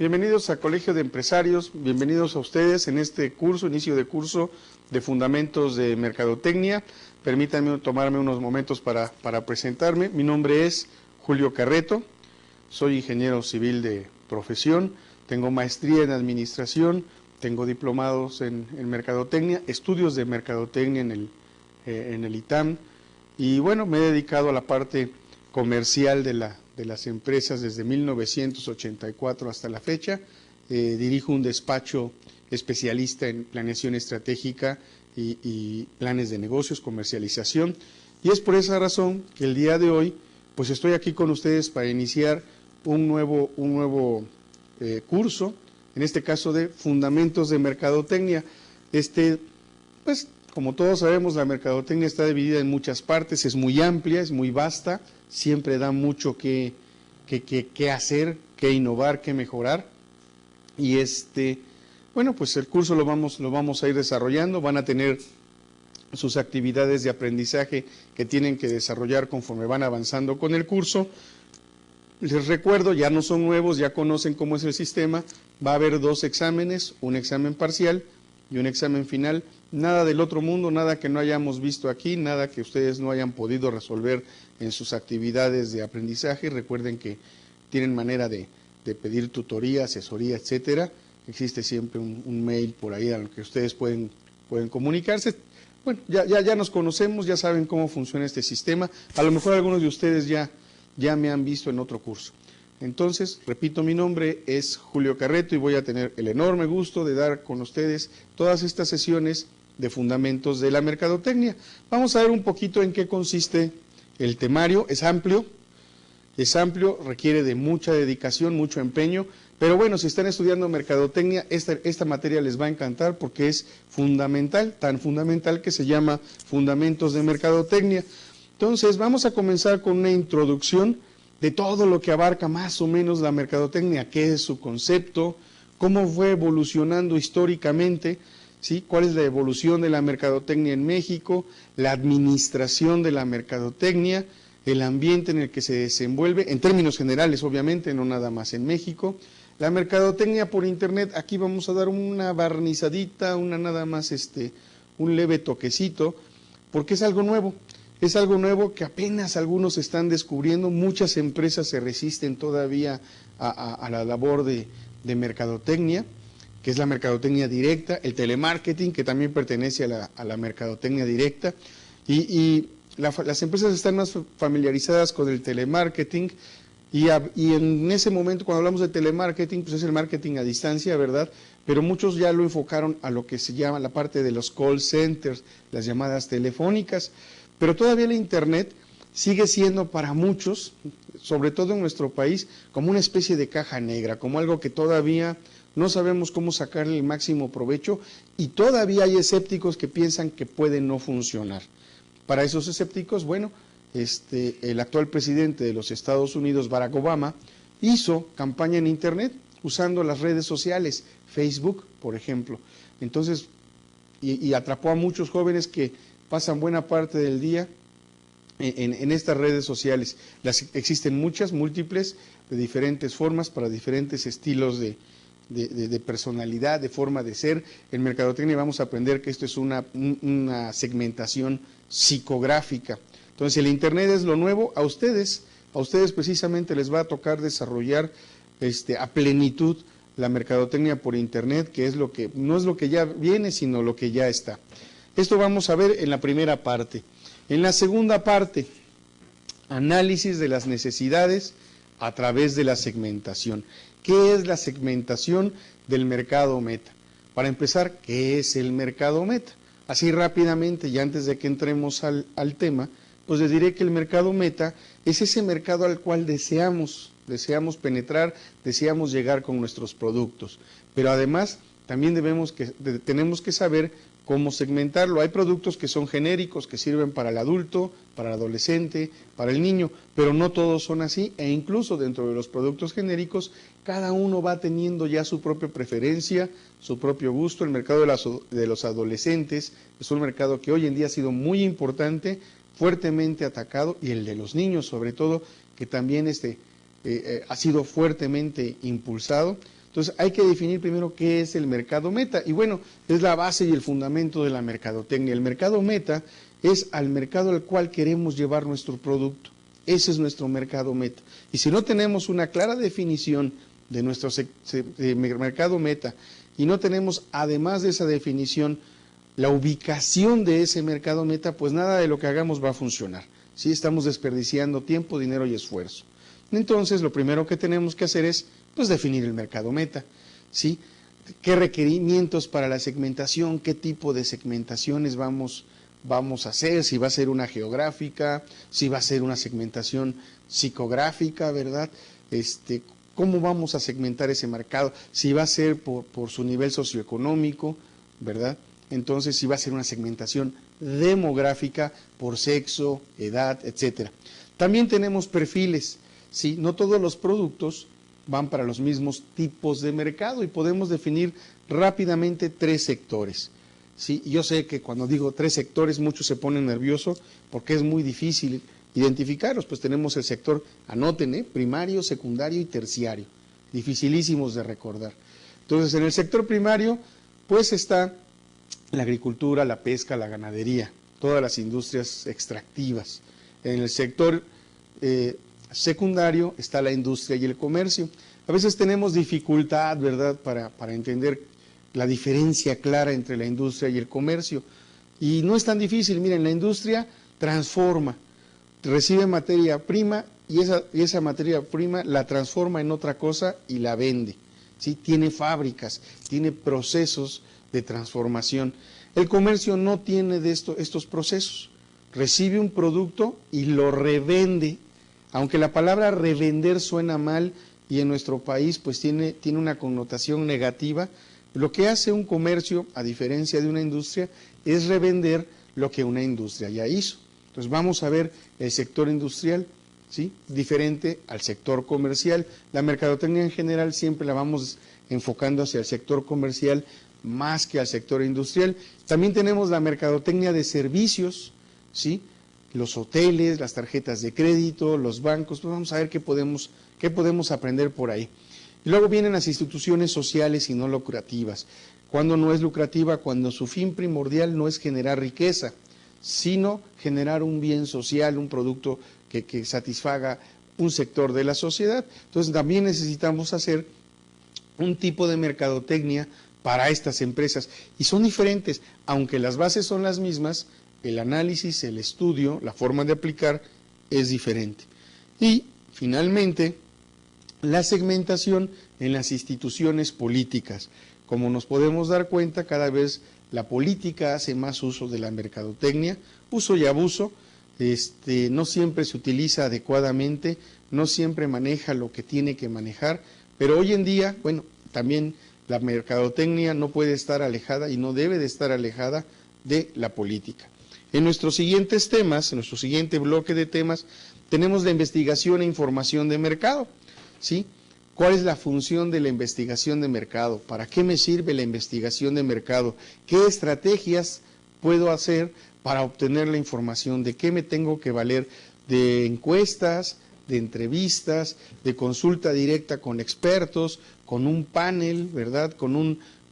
Bienvenidos a Colegio de Empresarios, bienvenidos a ustedes en este curso, inicio de curso de Fundamentos de Mercadotecnia. Permítanme tomarme unos momentos para presentarme. Mi nombre es Julio Carreto, soy ingeniero civil de profesión, tengo maestría en administración, tengo diplomados en Mercadotecnia, estudios de Mercadotecnia en el ITAM, y bueno, me he dedicado a la parte comercial de las empresas desde 1984 hasta la fecha. Dirijo un despacho especialista en planeación estratégica y planes de negocios, comercialización, y es por esa razón que el día de hoy pues estoy aquí con ustedes para iniciar un nuevo curso, en este caso de Fundamentos de Mercadotecnia. Pues como todos sabemos, la mercadotecnia está dividida en muchas partes, es muy amplia, es muy vasta, siempre da mucho que hacer, que innovar, que mejorar. Y bueno, pues el curso lo vamos a ir desarrollando, van a tener sus actividades de aprendizaje que tienen que desarrollar conforme van avanzando con el curso. Les recuerdo, ya no son nuevos, ya conocen cómo es el sistema, va a haber 2 exámenes, un examen parcial y un examen final. Nada del otro mundo, nada que no hayamos visto aquí, nada que ustedes no hayan podido resolver en sus actividades de aprendizaje. Recuerden que tienen manera de pedir tutoría, asesoría, etcétera. Existe siempre un mail por ahí al que ustedes pueden comunicarse. Bueno, ya nos conocemos, ya saben cómo funciona este sistema. A lo mejor algunos de ustedes ya me han visto en otro curso. Entonces, repito, mi nombre es Julio Carreto y voy a tener el enorme gusto de dar con ustedes todas estas sesiones de Fundamentos de la Mercadotecnia. Vamos a ver un poquito en qué consiste el temario. Es amplio, requiere de mucha dedicación, mucho empeño, pero bueno, si están estudiando Mercadotecnia, esta materia les va a encantar porque es fundamental, tan fundamental que se llama Fundamentos de Mercadotecnia. Entonces, vamos a comenzar con una introducción de todo lo que abarca más o menos la mercadotecnia, qué es su concepto, cómo fue evolucionando históricamente, ¿sí? Cuál es la evolución de la mercadotecnia en México, la administración de la mercadotecnia, el ambiente en el que se desenvuelve, en términos generales obviamente, no nada más en México. La mercadotecnia por internet, aquí vamos a dar una barnizadita, nada más un leve toquecito, porque es algo nuevo. Es algo nuevo que apenas algunos están descubriendo, muchas empresas se resisten todavía a la labor de mercadotecnia, que es la mercadotecnia directa, el telemarketing, que también pertenece a la mercadotecnia directa, y las empresas están más familiarizadas con el telemarketing, y en ese momento cuando hablamos de telemarketing, pues es el marketing a distancia, ¿verdad? Pero muchos ya lo enfocaron a lo que se llama la parte de los call centers, las llamadas telefónicas. Pero todavía la Internet sigue siendo para muchos, sobre todo en nuestro país, como una especie de caja negra, como algo que todavía no sabemos cómo sacarle el máximo provecho, y todavía hay escépticos que piensan que puede no funcionar. Para esos escépticos, bueno, el actual presidente de los Estados Unidos, Barack Obama, hizo campaña en Internet usando las redes sociales, Facebook, por ejemplo. Entonces, y atrapó a muchos jóvenes que pasan buena parte del día en estas redes sociales. Existen muchas, múltiples, de diferentes formas, para diferentes estilos de personalidad, de forma de ser. En mercadotecnia vamos a aprender que esto es una segmentación psicográfica. Entonces, el Internet es lo nuevo. A ustedes precisamente les va a tocar desarrollar a plenitud la mercadotecnia por Internet, que es no es lo que ya viene, sino lo que ya está. Esto vamos a ver en la primera parte. En la segunda parte, análisis de las necesidades a través de la segmentación. ¿Qué es la segmentación del mercado meta? Para empezar, ¿qué es el mercado meta? Así rápidamente, y antes de que entremos al tema, pues les diré que el mercado meta es ese mercado al cual deseamos penetrar, deseamos llegar con nuestros productos. Pero además, también tenemos que saber cómo segmentarlo. Hay productos que son genéricos, que sirven para el adulto, para el adolescente, para el niño, pero no todos son así, e incluso dentro de los productos genéricos, cada uno va teniendo ya su propia preferencia, su propio gusto. El mercado de los adolescentes es un mercado que hoy en día ha sido muy importante, fuertemente atacado, y el de los niños sobre todo, que también ha sido fuertemente impulsado. Entonces hay que definir primero qué es el mercado meta. Y bueno, es la base y el fundamento de la mercadotecnia. El mercado meta es al mercado al cual queremos llevar nuestro producto. Ese es nuestro mercado meta. Y si no tenemos una clara definición de nuestro mercado meta y no tenemos, además de esa definición, la ubicación de ese mercado meta, pues nada de lo que hagamos va a funcionar. ¿Sí? Estamos desperdiciando tiempo, dinero y esfuerzo. Entonces, lo primero que tenemos que hacer es, pues, definir el mercado meta. ¿Sí? ¿Qué requerimientos para la segmentación? ¿Qué tipo de segmentaciones vamos a hacer? Si va a ser una geográfica, si va a ser una segmentación psicográfica, ¿verdad? ¿Cómo vamos a segmentar ese mercado? Si va a ser por su nivel socioeconómico, ¿verdad? Entonces, si va a ser una segmentación demográfica por sexo, edad, etcétera. También tenemos perfiles, ¿sí? No todos los productos van para los mismos tipos de mercado y podemos definir rápidamente 3 sectores. ¿Sí? Yo sé que cuando digo 3 sectores muchos se ponen nerviosos porque es muy difícil identificarlos. Pues tenemos el sector, anoten, primario, secundario y terciario, dificilísimos de recordar. Entonces, en el sector primario, pues está la agricultura, la pesca, la ganadería, todas las industrias extractivas. En el sector secundario está la industria y el comercio. A veces tenemos dificultad, ¿verdad?, para entender la diferencia clara entre la industria y el comercio. Y no es tan difícil. Miren, la industria transforma, recibe materia prima y esa materia prima la transforma en otra cosa y la vende. ¿Sí? Tiene fábricas, tiene procesos de transformación. El comercio no tiene de estos procesos. Recibe un producto y lo revende. Aunque la palabra revender suena mal y en nuestro país pues tiene una connotación negativa, lo que hace un comercio, a diferencia de una industria, es revender lo que una industria ya hizo. Entonces vamos a ver el sector industrial, ¿sí?, diferente al sector comercial. La mercadotecnia en general siempre la vamos enfocando hacia el sector comercial más que al sector industrial. También tenemos la mercadotecnia de servicios, ¿sí?, los hoteles, las tarjetas de crédito, los bancos. Pues vamos a ver qué podemos aprender por ahí. Y luego vienen las instituciones sociales y no lucrativas. ¿Cuándo no es lucrativa? Cuando su fin primordial no es generar riqueza, sino generar un bien social, un producto que satisfaga un sector de la sociedad. Entonces también necesitamos hacer un tipo de mercadotecnia para estas empresas. Y son diferentes, aunque las bases son las mismas, el análisis, el estudio, la forma de aplicar es diferente. Y finalmente, la segmentación en las instituciones políticas. Como nos podemos dar cuenta, cada vez la política hace más uso de la mercadotecnia, uso y abuso, no siempre se utiliza adecuadamente, no siempre maneja lo que tiene que manejar, pero hoy en día, bueno, también la mercadotecnia no puede estar alejada y no debe de estar alejada de la política. En nuestros siguientes temas, en nuestro siguiente bloque de temas, tenemos la investigación e información de mercado, ¿sí? ¿Cuál es la función de la investigación de mercado? ¿Para qué me sirve la investigación de mercado? ¿Qué estrategias puedo hacer para obtener la información? ¿De qué me tengo que valer? ¿De encuestas, de entrevistas, de consulta directa con expertos, con un panel, ¿verdad?, con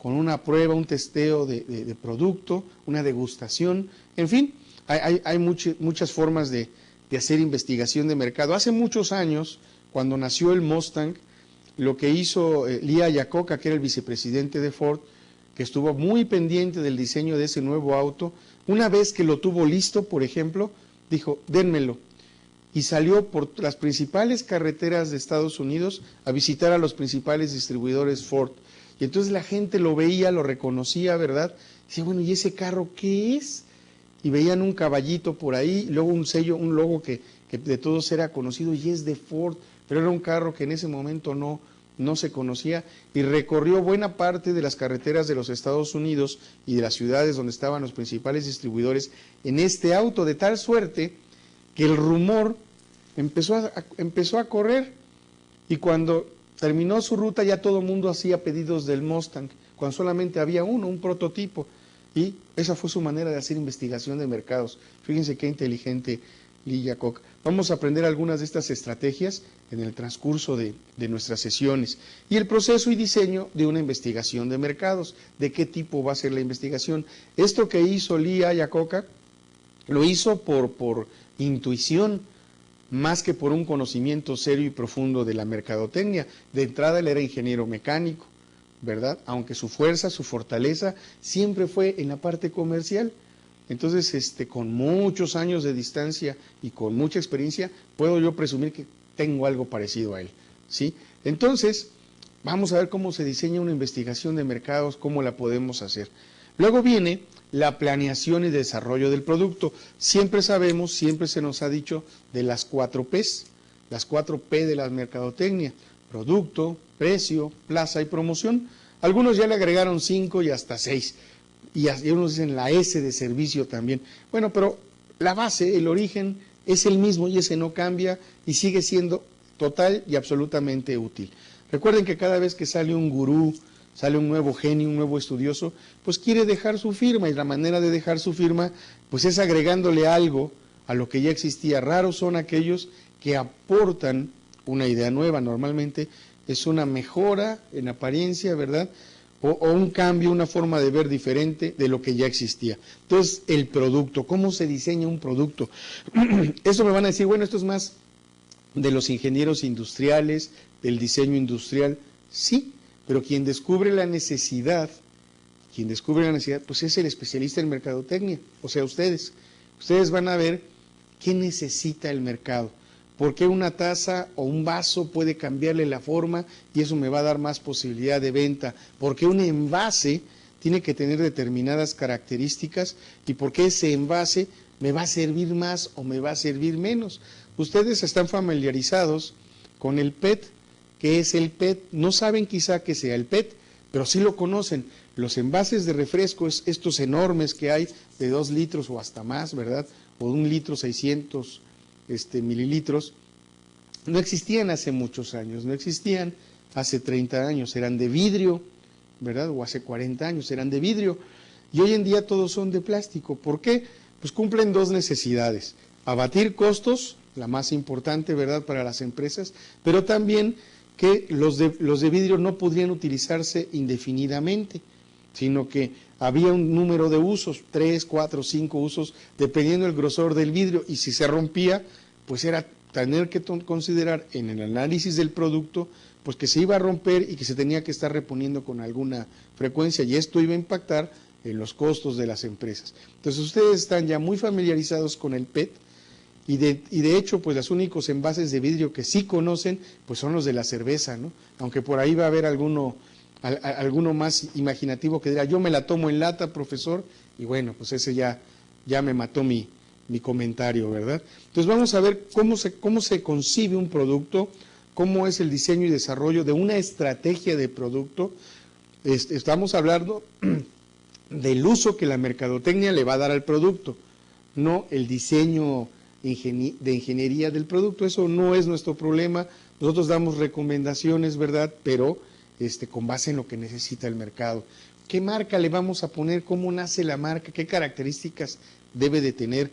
una prueba, un testeo de producto, una degustación? En fin, hay muchas formas de hacer investigación de mercado. Hace muchos años, cuando nació el Mustang, lo que hizo Lee Iacocca, que era el vicepresidente de Ford, que estuvo muy pendiente del diseño de ese nuevo auto, una vez que lo tuvo listo, por ejemplo, dijo, dénmelo. Y salió por las principales carreteras de Estados Unidos a visitar a los principales distribuidores Ford. Y entonces la gente lo veía, lo reconocía, ¿verdad? Y decía, bueno, ¿y ese carro qué es? Y veían un caballito por ahí, luego un sello, un logo que de todos era conocido, y es de Ford, pero era un carro que en ese momento no se conocía, y recorrió buena parte de las carreteras de los Estados Unidos y de las ciudades donde estaban los principales distribuidores en este auto, de tal suerte que el rumor empezó a correr, y cuando terminó su ruta ya todo el mundo hacía pedidos del Mustang, cuando solamente había un prototipo, y esa fue su manera de hacer investigación de mercados. Fíjense qué inteligente Lee Iacocca. Vamos a aprender algunas de estas estrategias en el transcurso de nuestras sesiones. Y el proceso y diseño de una investigación de mercados. ¿De qué tipo va a ser la investigación? Esto que hizo Lee Iacocca lo hizo por intuición, más que por un conocimiento serio y profundo de la mercadotecnia. De entrada él era ingeniero mecánico, ¿verdad? Aunque su fuerza, su fortaleza siempre fue en la parte comercial. Entonces, con muchos años de distancia y con mucha experiencia, puedo yo presumir que tengo algo parecido a él, ¿sí? Entonces, vamos a ver cómo se diseña una investigación de mercados, cómo la podemos hacer. Luego viene la planeación y desarrollo del producto. Siempre sabemos, siempre se nos ha dicho de las 4 P's, las 4 P de la mercadotecnia: producto, precio, plaza y promoción. Algunos ya le agregaron 5 y hasta 6. Y unos dicen la S de servicio también. Bueno, pero la base, el origen es el mismo y ese no cambia y sigue siendo total y absolutamente útil. Recuerden que cada vez que sale un gurú, sale un nuevo genio, un nuevo estudioso, pues quiere dejar su firma, y la manera de dejar su firma pues es agregándole algo a lo que ya existía. Raros son aquellos que aportan una idea nueva. Normalmente es una mejora en apariencia, ¿verdad?, o un cambio, una forma de ver diferente de lo que ya existía. Entonces, el producto, ¿cómo se diseña un producto? Eso me van a decir, bueno, esto es más de los ingenieros industriales, del diseño industrial. Sí, pero quien descubre la necesidad, pues es el especialista en mercadotecnia, o sea, ustedes. Ustedes van a ver qué necesita el mercado. ¿Por qué una taza o un vaso puede cambiarle la forma y eso me va a dar más posibilidad de venta? ¿Por qué un envase tiene que tener determinadas características? ¿Y por qué ese envase me va a servir más o me va a servir menos? Ustedes están familiarizados con el PET. ¿Qué es el PET? No saben quizá que sea el PET, pero sí lo conocen. Los envases de refrescos, estos enormes que hay de 2 litros o hasta más, ¿verdad? O de 1 litro 600 mililitros, no existían hace muchos años, no existían hace 30 años, eran de vidrio, ¿verdad? O hace 40 años eran de vidrio, y hoy en día todos son de plástico. ¿Por qué? Pues cumplen 2 necesidades: abatir costos, la más importante, ¿verdad?, para las empresas, pero también que los de vidrio no podrían utilizarse indefinidamente, sino que había un número de usos, 3, 4, 5 usos, dependiendo del grosor del vidrio, y si se rompía, pues era tener que considerar en el análisis del producto, pues que se iba a romper y que se tenía que estar reponiendo con alguna frecuencia, y esto iba a impactar en los costos de las empresas. Entonces ustedes están ya muy familiarizados con el PET, y de hecho, pues los únicos envases de vidrio que sí conocen, pues son los de la cerveza, ¿no? Aunque por ahí va a haber alguno más imaginativo que dirá, yo me la tomo en lata, profesor, y bueno, pues ese ya me mató mi comentario, ¿verdad? Entonces vamos a ver cómo se concibe un producto, cómo es el diseño y desarrollo de una estrategia de producto. Estamos hablando del uso que la mercadotecnia le va a dar al producto, no el diseño de ingeniería del producto. Eso no es nuestro problema. Nosotros damos recomendaciones, ¿verdad?, pero con base en lo que necesita el mercado. ¿Qué marca le vamos a poner? ¿Cómo nace la marca? ¿Qué características debe de tener?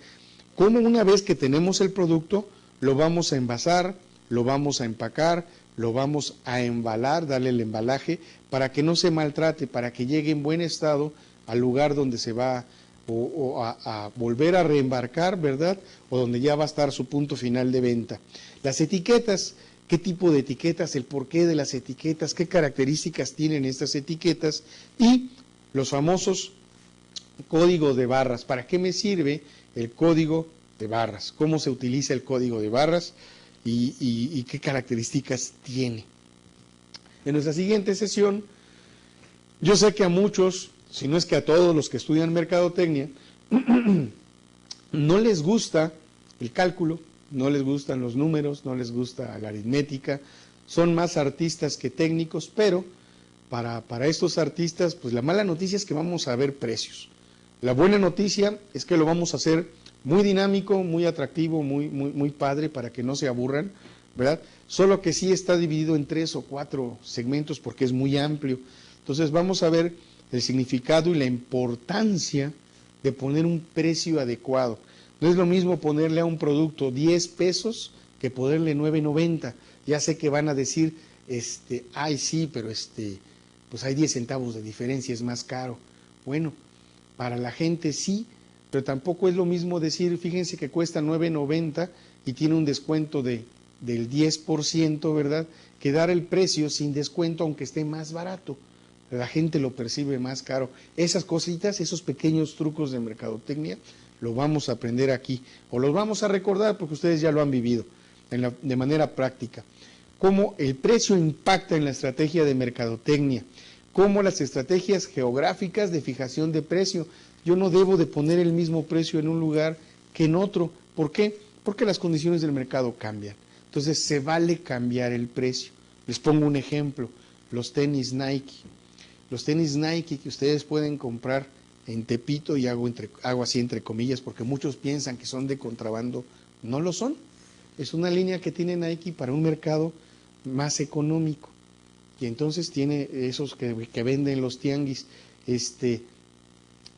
¿Cómo, una vez que tenemos el producto, lo vamos a envasar, lo vamos a empacar, lo vamos a embalar, darle el embalaje, para que no se maltrate, para que llegue en buen estado al lugar donde se va a volver a reembarcar, ¿verdad?, o donde ya va a estar su punto final de venta? Las etiquetas. ¿Qué tipo de etiquetas? El porqué de las etiquetas, qué características tienen estas etiquetas, y los famosos códigos de barras. ¿Para qué me sirve el código de barras? ¿Cómo se utiliza el código de barras y qué características tiene? En nuestra siguiente sesión, yo sé que a muchos, si no es que a todos los que estudian mercadotecnia, no les gusta el cálculo, no les gustan los números, no les gusta la aritmética, son más artistas que técnicos, pero para estos artistas, pues la mala noticia es que vamos a ver precios. La buena noticia es que lo vamos a hacer muy dinámico, muy atractivo, muy padre, para que no se aburran, ¿verdad? Solo que sí está dividido en 3 o 4 segmentos porque es muy amplio. Entonces vamos a ver el significado y la importancia de poner un precio adecuado. No es lo mismo ponerle a un producto 10 pesos que ponerle 9.90. Ya sé que van a decir, ay sí, pero pues hay 10 centavos de diferencia, es más caro. Bueno, para la gente sí, pero tampoco es lo mismo decir, fíjense que cuesta 9.90 y tiene un descuento del 10%, ¿verdad? Que dar el precio sin descuento aunque esté más barato. La gente lo percibe más caro. Esas cositas, esos pequeños trucos de mercadotecnia, lo vamos a aprender aquí, o los vamos a recordar porque ustedes ya lo han vivido de manera práctica. Cómo el precio impacta en la estrategia de mercadotecnia, cómo las estrategias geográficas de fijación de precio. Yo no debo de poner el mismo precio en un lugar que en otro. ¿Por qué? Porque las condiciones del mercado cambian. Entonces se vale cambiar el precio. Les pongo un ejemplo, los tenis Nike. Los tenis Nike que ustedes pueden comprar en Tepito, y hago así entre comillas porque muchos piensan que son de contrabando, no lo son. Es una línea que tiene Nike para un mercado más económico. Y entonces tiene esos que venden los tianguis.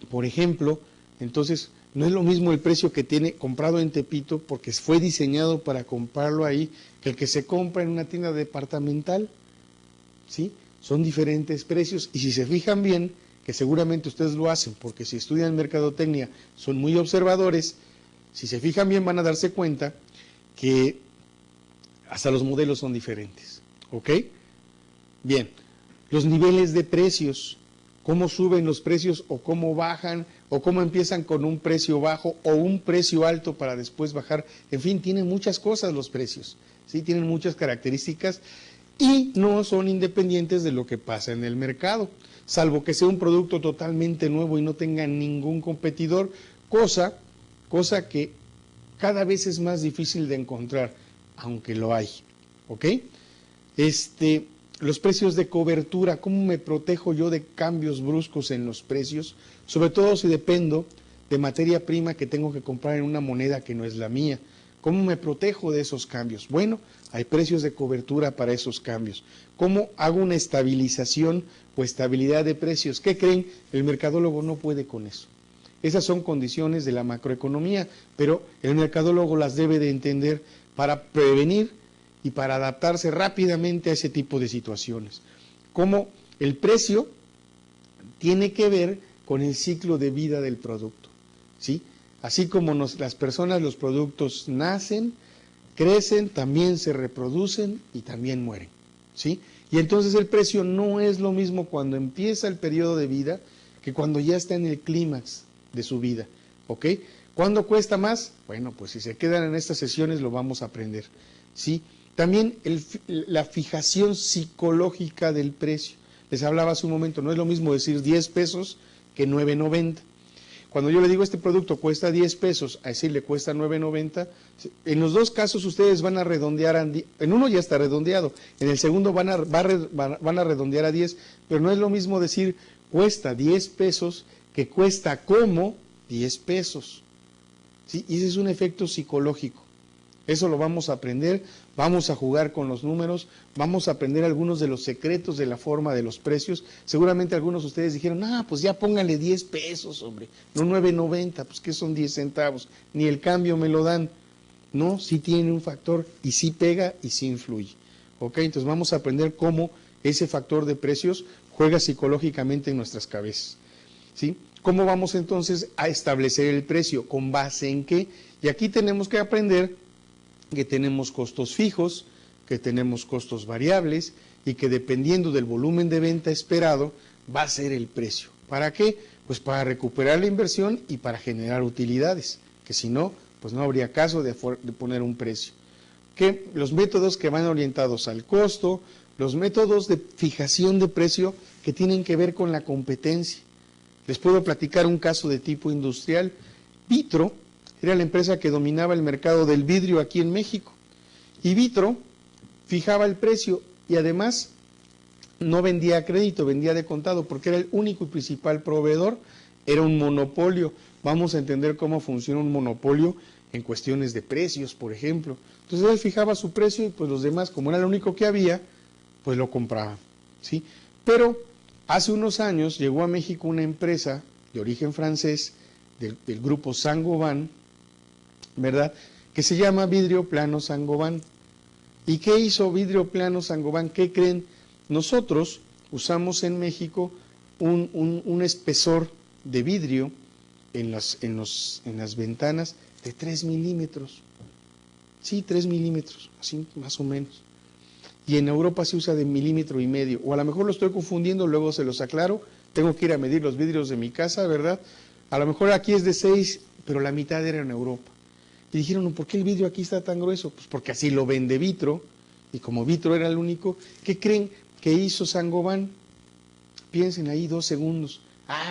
Por ejemplo, entonces no es lo mismo el precio que tiene comprado en Tepito porque fue diseñado para comprarlo ahí que el que se compra en una tienda departamental, ¿sí? Son diferentes precios y si se fijan bien, que seguramente ustedes lo hacen porque si estudian mercadotecnia son muy observadores, si se fijan bien van a darse cuenta que hasta los modelos son diferentes, ¿ok? Bien, los niveles de precios, cómo suben los precios o cómo bajan o cómo empiezan con un precio bajo o un precio alto para después bajar, en fin, tienen muchas cosas los precios, ¿sí? Tienen muchas características y no son independientes de lo que pasa en el mercado, salvo que sea un producto totalmente nuevo y no tenga ningún competidor, cosa que cada vez es más difícil de encontrar, aunque lo hay, ¿ok? Los precios de cobertura, ¿cómo me protejo yo de cambios bruscos en los precios? Sobre todo si dependo de materia prima que tengo que comprar en una moneda que no es la mía. ¿Cómo me protejo de esos cambios? Bueno, hay precios de cobertura para esos cambios. ¿Cómo hago una estabilización o estabilidad de precios? ¿Qué creen? El mercadólogo no puede con eso. Esas son condiciones de la macroeconomía, pero el mercadólogo las debe de entender para prevenir y para adaptarse rápidamente a ese tipo de situaciones. Cómo el precio tiene que ver con el ciclo de vida del producto, ¿sí? Así como las personas, los productos nacen, crecen, también se reproducen y también mueren, ¿sí? Y entonces el precio no es lo mismo cuando empieza el periodo de vida que cuando ya está en el clímax de su vida, ¿ok? ¿Cuándo cuesta más? Bueno, pues si se quedan en estas sesiones lo vamos a aprender, ¿sí? También la fijación psicológica del precio. Les hablaba hace un momento, no es lo mismo decir 10 pesos que 9.90. Cuando yo le digo este producto cuesta 10 pesos, a decirle cuesta 9.90, en los dos casos ustedes van a redondear, en uno ya está redondeado, en el segundo van a redondear a 10, pero no es lo mismo decir cuesta 10 pesos que cuesta como 10 pesos. ¿Sí? Y ese es un efecto psicológico. Eso lo vamos a aprender, vamos a jugar con los números, vamos a aprender algunos de los secretos de la forma de los precios. Seguramente algunos de ustedes dijeron, pues ya póngale 10 pesos, hombre, no 9.90, pues que son 10 centavos, ni el cambio me lo dan. No, sí tiene un factor y sí pega y sí influye. ¿Ok? Entonces vamos a aprender cómo ese factor de precios juega psicológicamente en nuestras cabezas. ¿Sí? ¿Cómo vamos entonces a establecer el precio? ¿Con base en qué? Y aquí tenemos que aprender que tenemos costos fijos, que tenemos costos variables y que dependiendo del volumen de venta esperado va a ser el precio. ¿Para qué? Pues para recuperar la inversión y para generar utilidades, que si no, pues no habría caso de poner un precio. Que los métodos que van orientados al costo, los métodos de fijación de precio que tienen que ver con la competencia. Les puedo platicar un caso de tipo industrial. Vitro era la empresa que dominaba el mercado del vidrio aquí en México. Y Vitro fijaba el precio y además no vendía a crédito, vendía de contado porque era el único y principal proveedor, era un monopolio. Vamos a entender cómo funciona un monopolio en cuestiones de precios, por ejemplo. Entonces él fijaba su precio y pues los demás, como era lo único que había, pues lo compraban, ¿sí? Pero hace unos años llegó a México una empresa de origen francés del grupo Saint-Gobain ¿verdad? Que se llama vidrio plano Saint-Gobain. ¿Y qué hizo vidrio plano Saint-Gobain? ¿Qué creen? Nosotros usamos en México un espesor de vidrio en las ventanas de 3 milímetros. Sí, 3 milímetros, así más o menos. Y en Europa se usa de 1,5 milímetros, o a lo mejor lo estoy confundiendo, luego se los aclaro. Tengo que ir a medir los vidrios de mi casa, ¿verdad? A lo mejor aquí es de 6, pero la mitad era en Europa. Y dijeron, ¿por qué el vidrio aquí está tan grueso? Pues porque así lo vende Vitro, y como Vitro era el único, ¿qué creen que hizo Saint-Gobain? Piensen ahí 2 segundos.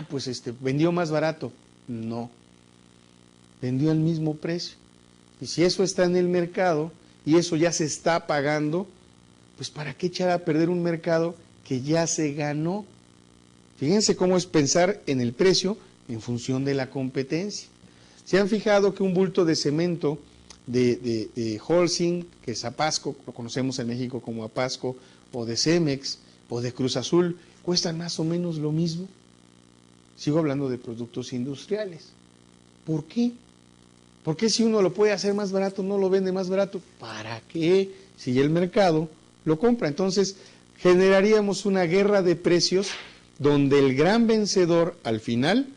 Pues vendió más barato. No, vendió al mismo precio. Y si eso está en el mercado, y eso ya se está pagando, pues ¿para qué echar a perder un mercado que ya se ganó? Fíjense cómo es pensar en el precio en función de la competencia. ¿Se han fijado que un bulto de cemento de Holcim, que es Apasco, lo conocemos en México como Apasco, o de Cemex, o de Cruz Azul, cuestan más o menos lo mismo? Sigo hablando de productos industriales. ¿Por qué? ¿Por qué si uno lo puede hacer más barato, no lo vende más barato? ¿Para qué? Si el mercado lo compra. Entonces, generaríamos una guerra de precios donde el gran vencedor al final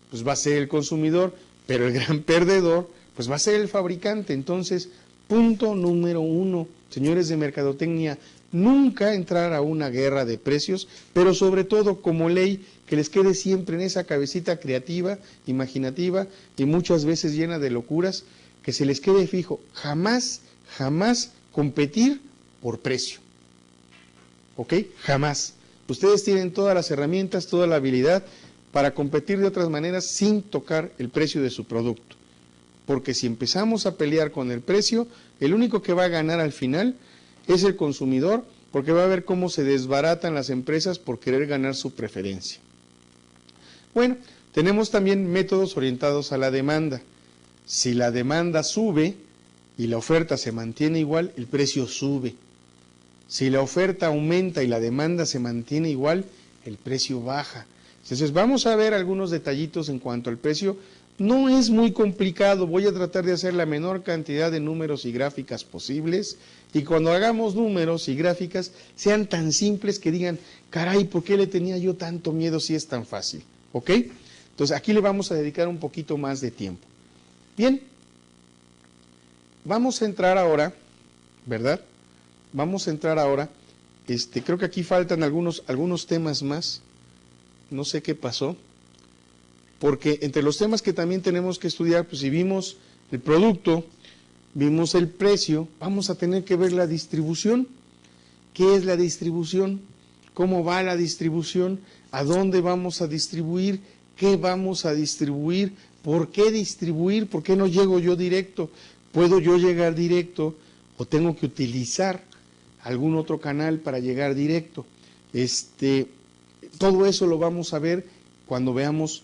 pues va a ser el consumidor, pero el gran perdedor pues va a ser el fabricante. Entonces, punto número 1, señores de mercadotecnia, nunca entrar a una guerra de precios, pero sobre todo como ley que les quede siempre en esa cabecita creativa, imaginativa y muchas veces llena de locuras, que se les quede fijo, jamás, jamás competir por precio. ¿Ok? Jamás. Ustedes tienen todas las herramientas, toda la habilidad para competir de otras maneras sin tocar el precio de su producto. Porque si empezamos a pelear con el precio, el único que va a ganar al final es el consumidor, porque va a ver cómo se desbaratan las empresas por querer ganar su preferencia. Bueno, tenemos también métodos orientados a la demanda. Si la demanda sube y la oferta se mantiene igual, el precio sube. Si la oferta aumenta y la demanda se mantiene igual, el precio baja. Entonces vamos a ver algunos detallitos en cuanto al precio. No es muy complicado, voy a tratar de hacer la menor cantidad de números y gráficas posibles, y cuando hagamos números y gráficas sean tan simples que digan, caray, ¿por qué le tenía yo tanto miedo si es tan fácil? ¿Ok? Entonces aquí le vamos a dedicar un poquito más de tiempo. Bien, vamos a entrar ahora, ¿verdad? Vamos a entrar ahora, creo que aquí faltan algunos temas más, no sé qué pasó, porque entre los temas que también tenemos que estudiar, pues si vimos el producto, vimos el precio, vamos a tener que ver la distribución. ¿Qué es la distribución? ¿Cómo va la distribución? ¿A dónde vamos a distribuir? ¿Qué vamos a distribuir? ¿Por qué distribuir? ¿Por qué no llego yo directo? ¿Puedo yo llegar directo o tengo que utilizar algún otro canal para llegar directo? Todo eso lo vamos a ver cuando veamos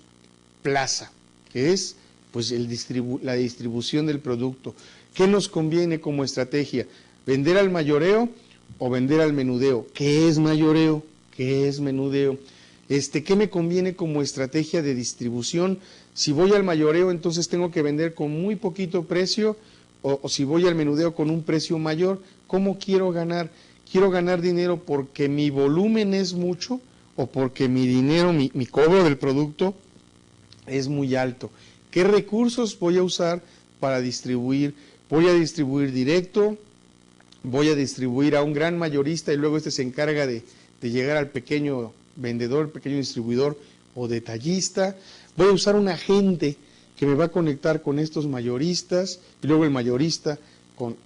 plaza, que es pues la distribución del producto. ¿Qué nos conviene como estrategia? ¿Vender al mayoreo o vender al menudeo? ¿Qué es mayoreo? ¿Qué es menudeo? ¿Qué me conviene como estrategia de distribución? Si voy al mayoreo, entonces tengo que vender con muy poquito precio, o si voy al menudeo con un precio mayor. ¿Cómo quiero ganar? ¿Quiero ganar dinero porque mi volumen es mucho o porque mi dinero, mi cobro del producto es muy alto? ¿Qué recursos voy a usar para distribuir? ¿Voy a distribuir directo? ¿Voy a distribuir a un gran mayorista y luego se encarga de llegar al pequeño vendedor, pequeño distribuidor o detallista? ¿Voy a usar un agente que me va a conectar con estos mayoristas y luego el mayorista con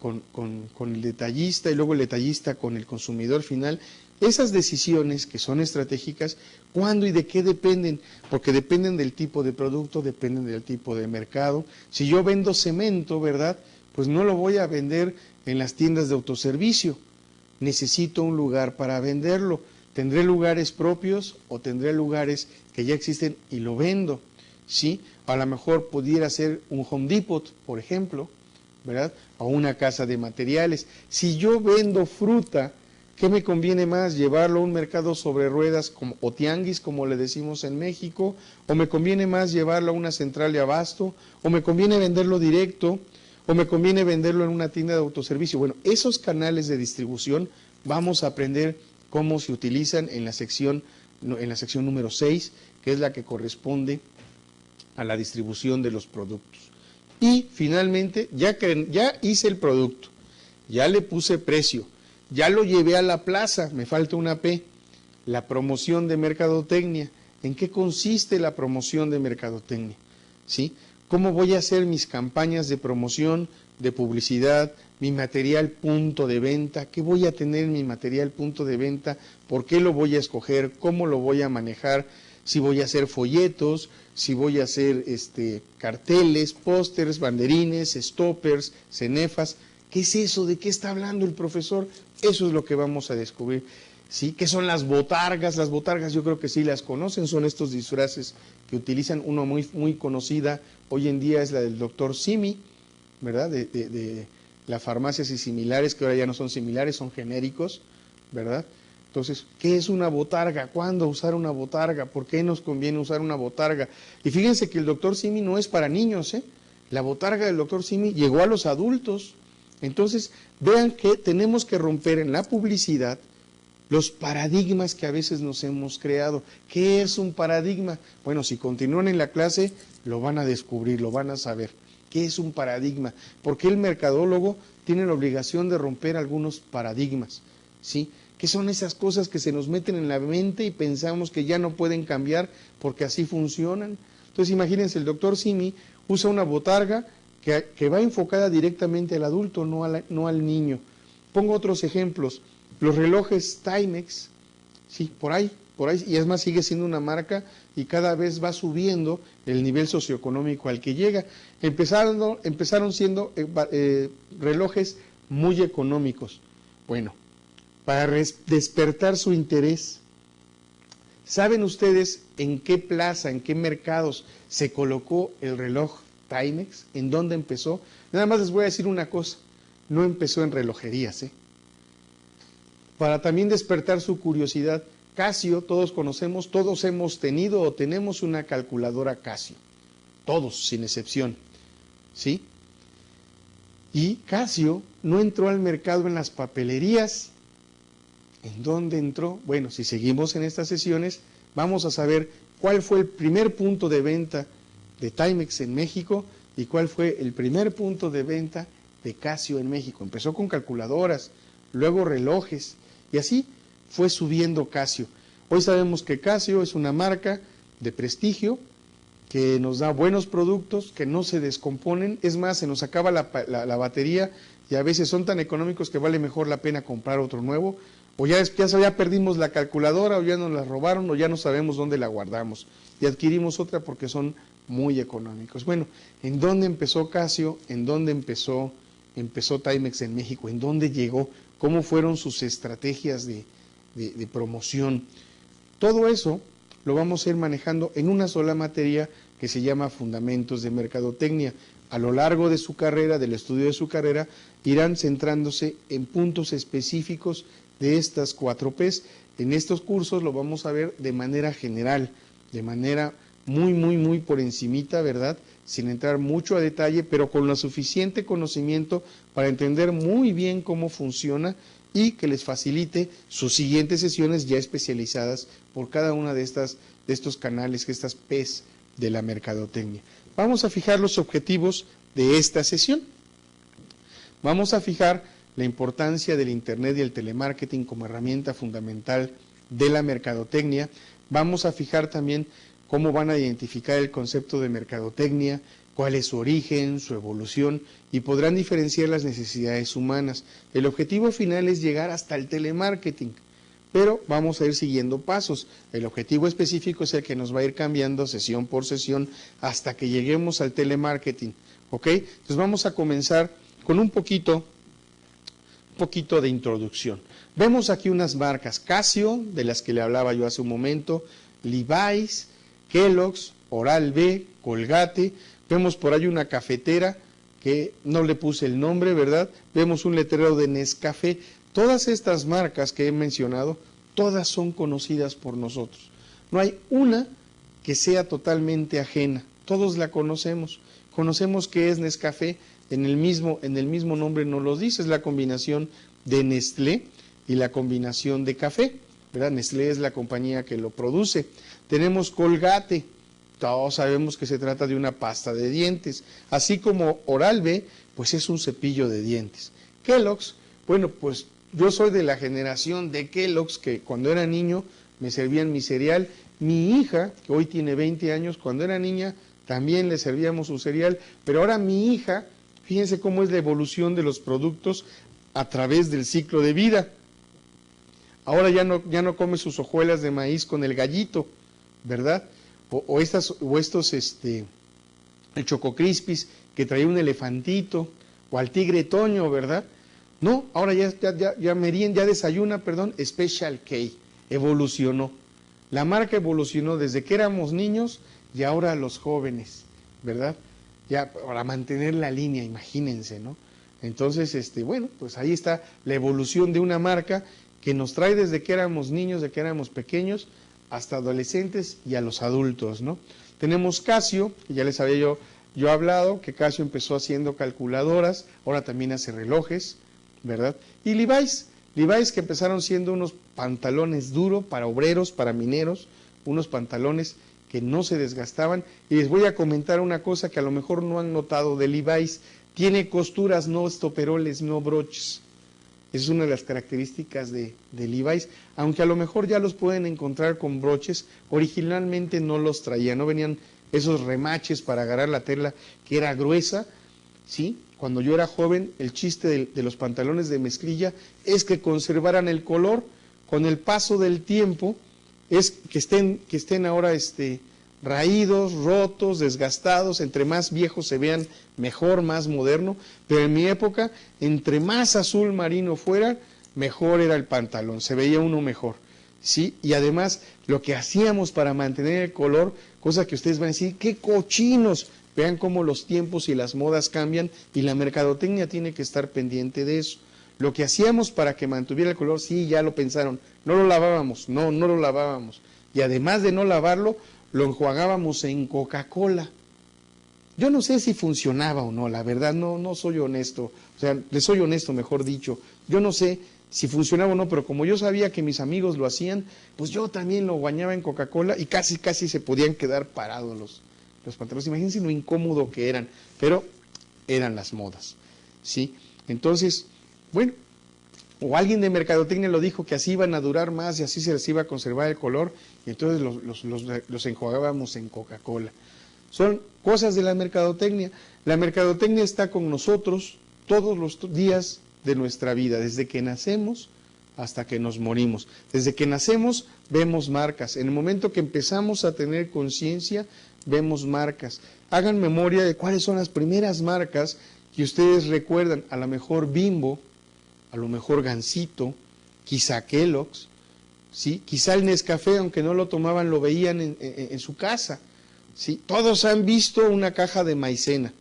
el detallista y luego el detallista con el consumidor final? Esas decisiones que son estratégicas, ¿cuándo y de qué dependen? Porque dependen del tipo de producto, dependen del tipo de mercado. Si yo vendo cemento, ¿verdad? Pues no lo voy a vender en las tiendas de autoservicio. Necesito un lugar para venderlo. ¿Tendré lugares propios o tendré lugares que ya existen y lo vendo? ¿Sí? A lo mejor pudiera ser un Home Depot, por ejemplo, ¿verdad? O una casa de materiales. Si yo vendo fruta, ¿qué me conviene más? ¿Llevarlo a un mercado sobre ruedas o tianguis, como le decimos en México? ¿O me conviene más llevarlo a una central de abasto? ¿O me conviene venderlo directo? o me conviene venderlo en una tienda de autoservicio. Bueno, esos canales de distribución vamos a aprender cómo se utilizan en la sección número 6, que es la que corresponde a la distribución de los productos. Y finalmente, ya hice el producto, ya le puse precio, ya lo llevé a la plaza, me falta una P, la promoción de mercadotecnia. ¿En qué consiste la promoción de mercadotecnia? ¿Sí? ¿Cómo voy a hacer mis campañas de promoción, de publicidad, mi material punto de venta? ¿Qué voy a tener en mi material punto de venta? ¿Por qué lo voy a escoger? ¿Cómo lo voy a manejar? Si voy a hacer folletos, si voy a hacer carteles, pósters, banderines, stoppers, cenefas. ¿Qué es eso? ¿De qué está hablando el profesor? Eso es lo que vamos a descubrir. ¿Sí? ¿Qué son las botargas? Las botargas yo creo que sí las conocen, son estos disfraces que utilizan. Uno muy conocida hoy en día es la del doctor Simi, ¿verdad? De las farmacias y similares, que ahora ya no son similares, son genéricos, ¿verdad? Entonces, ¿qué es una botarga? ¿Cuándo usar una botarga? ¿Por qué nos conviene usar una botarga? Y fíjense que el doctor Simi no es para niños, ¿eh? La botarga del doctor Simi llegó a los adultos. Entonces, vean que tenemos que romper en la publicidad los paradigmas que a veces nos hemos creado. ¿Qué es un paradigma? Bueno, si continúan en la clase, lo van a descubrir, lo van a saber. ¿Qué es un paradigma? Porque el mercadólogo tiene la obligación de romper algunos paradigmas, ¿sí? ¿Qué son esas cosas que se nos meten en la mente y pensamos que ya no pueden cambiar porque así funcionan? Entonces, imagínense, el doctor Simi usa una botarga que va enfocada directamente al adulto, no al niño. Pongo otros ejemplos. Los relojes Timex, sí, por ahí, y es más, sigue siendo una marca y cada vez va subiendo el nivel socioeconómico al que llega. Empezaron siendo relojes muy económicos. Bueno, para despertar su interés, ¿saben ustedes en qué plaza, en qué mercados se colocó el reloj Timex? ¿En dónde empezó? Nada más les voy a decir una cosa, no empezó en relojerías, Para también despertar su curiosidad, Casio, todos conocemos, todos hemos tenido o tenemos una calculadora Casio, todos, sin excepción, ¿sí? Y Casio no entró al mercado en las papelerías. ¿En dónde entró? Bueno, si seguimos en estas sesiones, vamos a saber cuál fue el primer punto de venta de Timex en México y cuál fue el primer punto de venta de Casio en México. Empezó con calculadoras, luego relojes, y así fue subiendo Casio. Hoy sabemos que Casio es una marca de prestigio que nos da buenos productos, que no se descomponen. Es más, se nos acaba la batería y a veces son tan económicos que vale mejor la pena comprar otro nuevo. O ya perdimos la calculadora, o ya nos la robaron, o ya no sabemos dónde la guardamos. Y adquirimos otra porque son muy económicos. Bueno, ¿en dónde empezó Casio? ¿En dónde empezó Timex en México? ¿En dónde llegó? ¿Cómo fueron sus estrategias de promoción? Todo eso lo vamos a ir manejando en una sola materia que se llama Fundamentos de Mercadotecnia. A lo largo de su carrera, del estudio de su carrera, irán centrándose en puntos específicos de estas 4 P's. En estos cursos lo vamos a ver de manera general, de manera muy por encimita, ¿verdad? Sin entrar mucho a detalle, pero con lo suficiente conocimiento para entender muy bien cómo funciona y que les facilite sus siguientes sesiones ya especializadas por cada una de estos canales, estas P's de la mercadotecnia. Vamos a fijar los objetivos de esta sesión. Vamos a fijar la importancia del Internet y el telemarketing como herramienta fundamental de la mercadotecnia. Vamos a fijar también cómo van a identificar el concepto de mercadotecnia, cuál es su origen, su evolución, y podrán diferenciar las necesidades humanas. El objetivo final es llegar hasta el telemarketing, pero vamos a ir siguiendo pasos. El objetivo específico es el que nos va a ir cambiando sesión por sesión hasta que lleguemos al telemarketing, ¿ok? Entonces vamos a comenzar con un poquito de introducción. Vemos aquí unas marcas Casio, de las que le hablaba yo hace un momento, Levi's, Kellogg's, Oral-B, Colgate. Vemos por ahí una cafetera que no le puse el nombre, ¿verdad? Vemos un letrero de Nescafé. Todas estas marcas que he mencionado, todas son conocidas por nosotros. No hay una que sea totalmente ajena, todos la conocemos. conocemos qué es Nescafé, en el mismo nombre nos lo dice, es la combinación de Nestlé y la combinación de café, ¿verdad? Nestlé es la compañía que lo produce. Tenemos Colgate, todos sabemos que se trata de una pasta de dientes, así como Oral-B, pues es un cepillo de dientes. Kellogg's, bueno, pues yo soy de la generación de Kellogg's, que cuando era niño me servían mi cereal. Mi hija, que hoy tiene 20 años, cuando era niña también le servíamos su cereal, pero ahora mi hija, fíjense cómo es la evolución de los productos a través del ciclo de vida. Ahora ya no come sus hojuelas de maíz con el gallito, ¿verdad? O estos, el Choco Crispies, que traía un elefantito, o al tigre Toño, ¿verdad? No, ahora ya desayuna, Special K, evolucionó. La marca evolucionó desde que éramos niños y ahora los jóvenes, ¿verdad? Ya para mantener la línea, imagínense, ¿no? Entonces, bueno, pues ahí está la evolución de una marca que nos trae desde que éramos niños, de que éramos pequeños, hasta adolescentes y a los adultos, ¿no? Tenemos Casio, que ya les había yo hablado, que Casio empezó haciendo calculadoras, ahora también hace relojes, ¿verdad? Y Levi's que empezaron siendo unos pantalones duros para obreros, para mineros, unos pantalones que no se desgastaban. Y les voy a comentar una cosa que a lo mejor no han notado de Levi's: tiene costuras, no estoperoles, no broches. Esa es una de las características de Levi's, aunque a lo mejor ya los pueden encontrar con broches. Originalmente no los traía, no venían esos remaches para agarrar la tela que era gruesa, ¿sí? Cuando yo era joven, el chiste de los pantalones de mezclilla es que conservaran el color. Con el paso del tiempo, es que estén ahora raídos, rotos, desgastados. Entre más viejos se vean, mejor, más moderno. Pero en mi época, entre más azul marino fuera, mejor era el pantalón, se veía uno mejor, ¿sí? Y además, lo que hacíamos para mantener el color, cosa que ustedes van a decir, ¡qué cochinos! Vean cómo los tiempos y las modas cambian y la mercadotecnia tiene que estar pendiente de eso. Lo que hacíamos para que mantuviera el color, sí, ya lo pensaron, no lo lavábamos, no lo lavábamos. Y además de no lavarlo, lo enjuagábamos en Coca-Cola. Yo no sé si funcionaba o no, la verdad, no soy honesto, o sea, les soy honesto, mejor dicho. Yo no sé si funcionaba o no, pero como yo sabía que mis amigos lo hacían, pues yo también lo bañaba en Coca-Cola y casi se podían quedar parados los pantalones. Imagínense lo incómodo que eran, pero eran las modas, ¿sí? Entonces, bueno, o alguien de mercadotecnia lo dijo, que así iban a durar más y así se les iba a conservar el color, y entonces los enjuagábamos en Coca-Cola. Son cosas de la mercadotecnia. La mercadotecnia está con nosotros todos los días de nuestra vida, desde que nacemos hasta que nos morimos. Desde que nacemos vemos marcas. En el momento que empezamos a tener conciencia, vemos marcas. Hagan memoria de cuáles son las primeras marcas que ustedes recuerdan. A lo mejor Bimbo, a lo mejor Gansito, quizá Kellogg's, ¿sí? Quizá el Nescafé, aunque no lo tomaban, lo veían en su casa, ¿sí? Todos han visto una caja de maicena,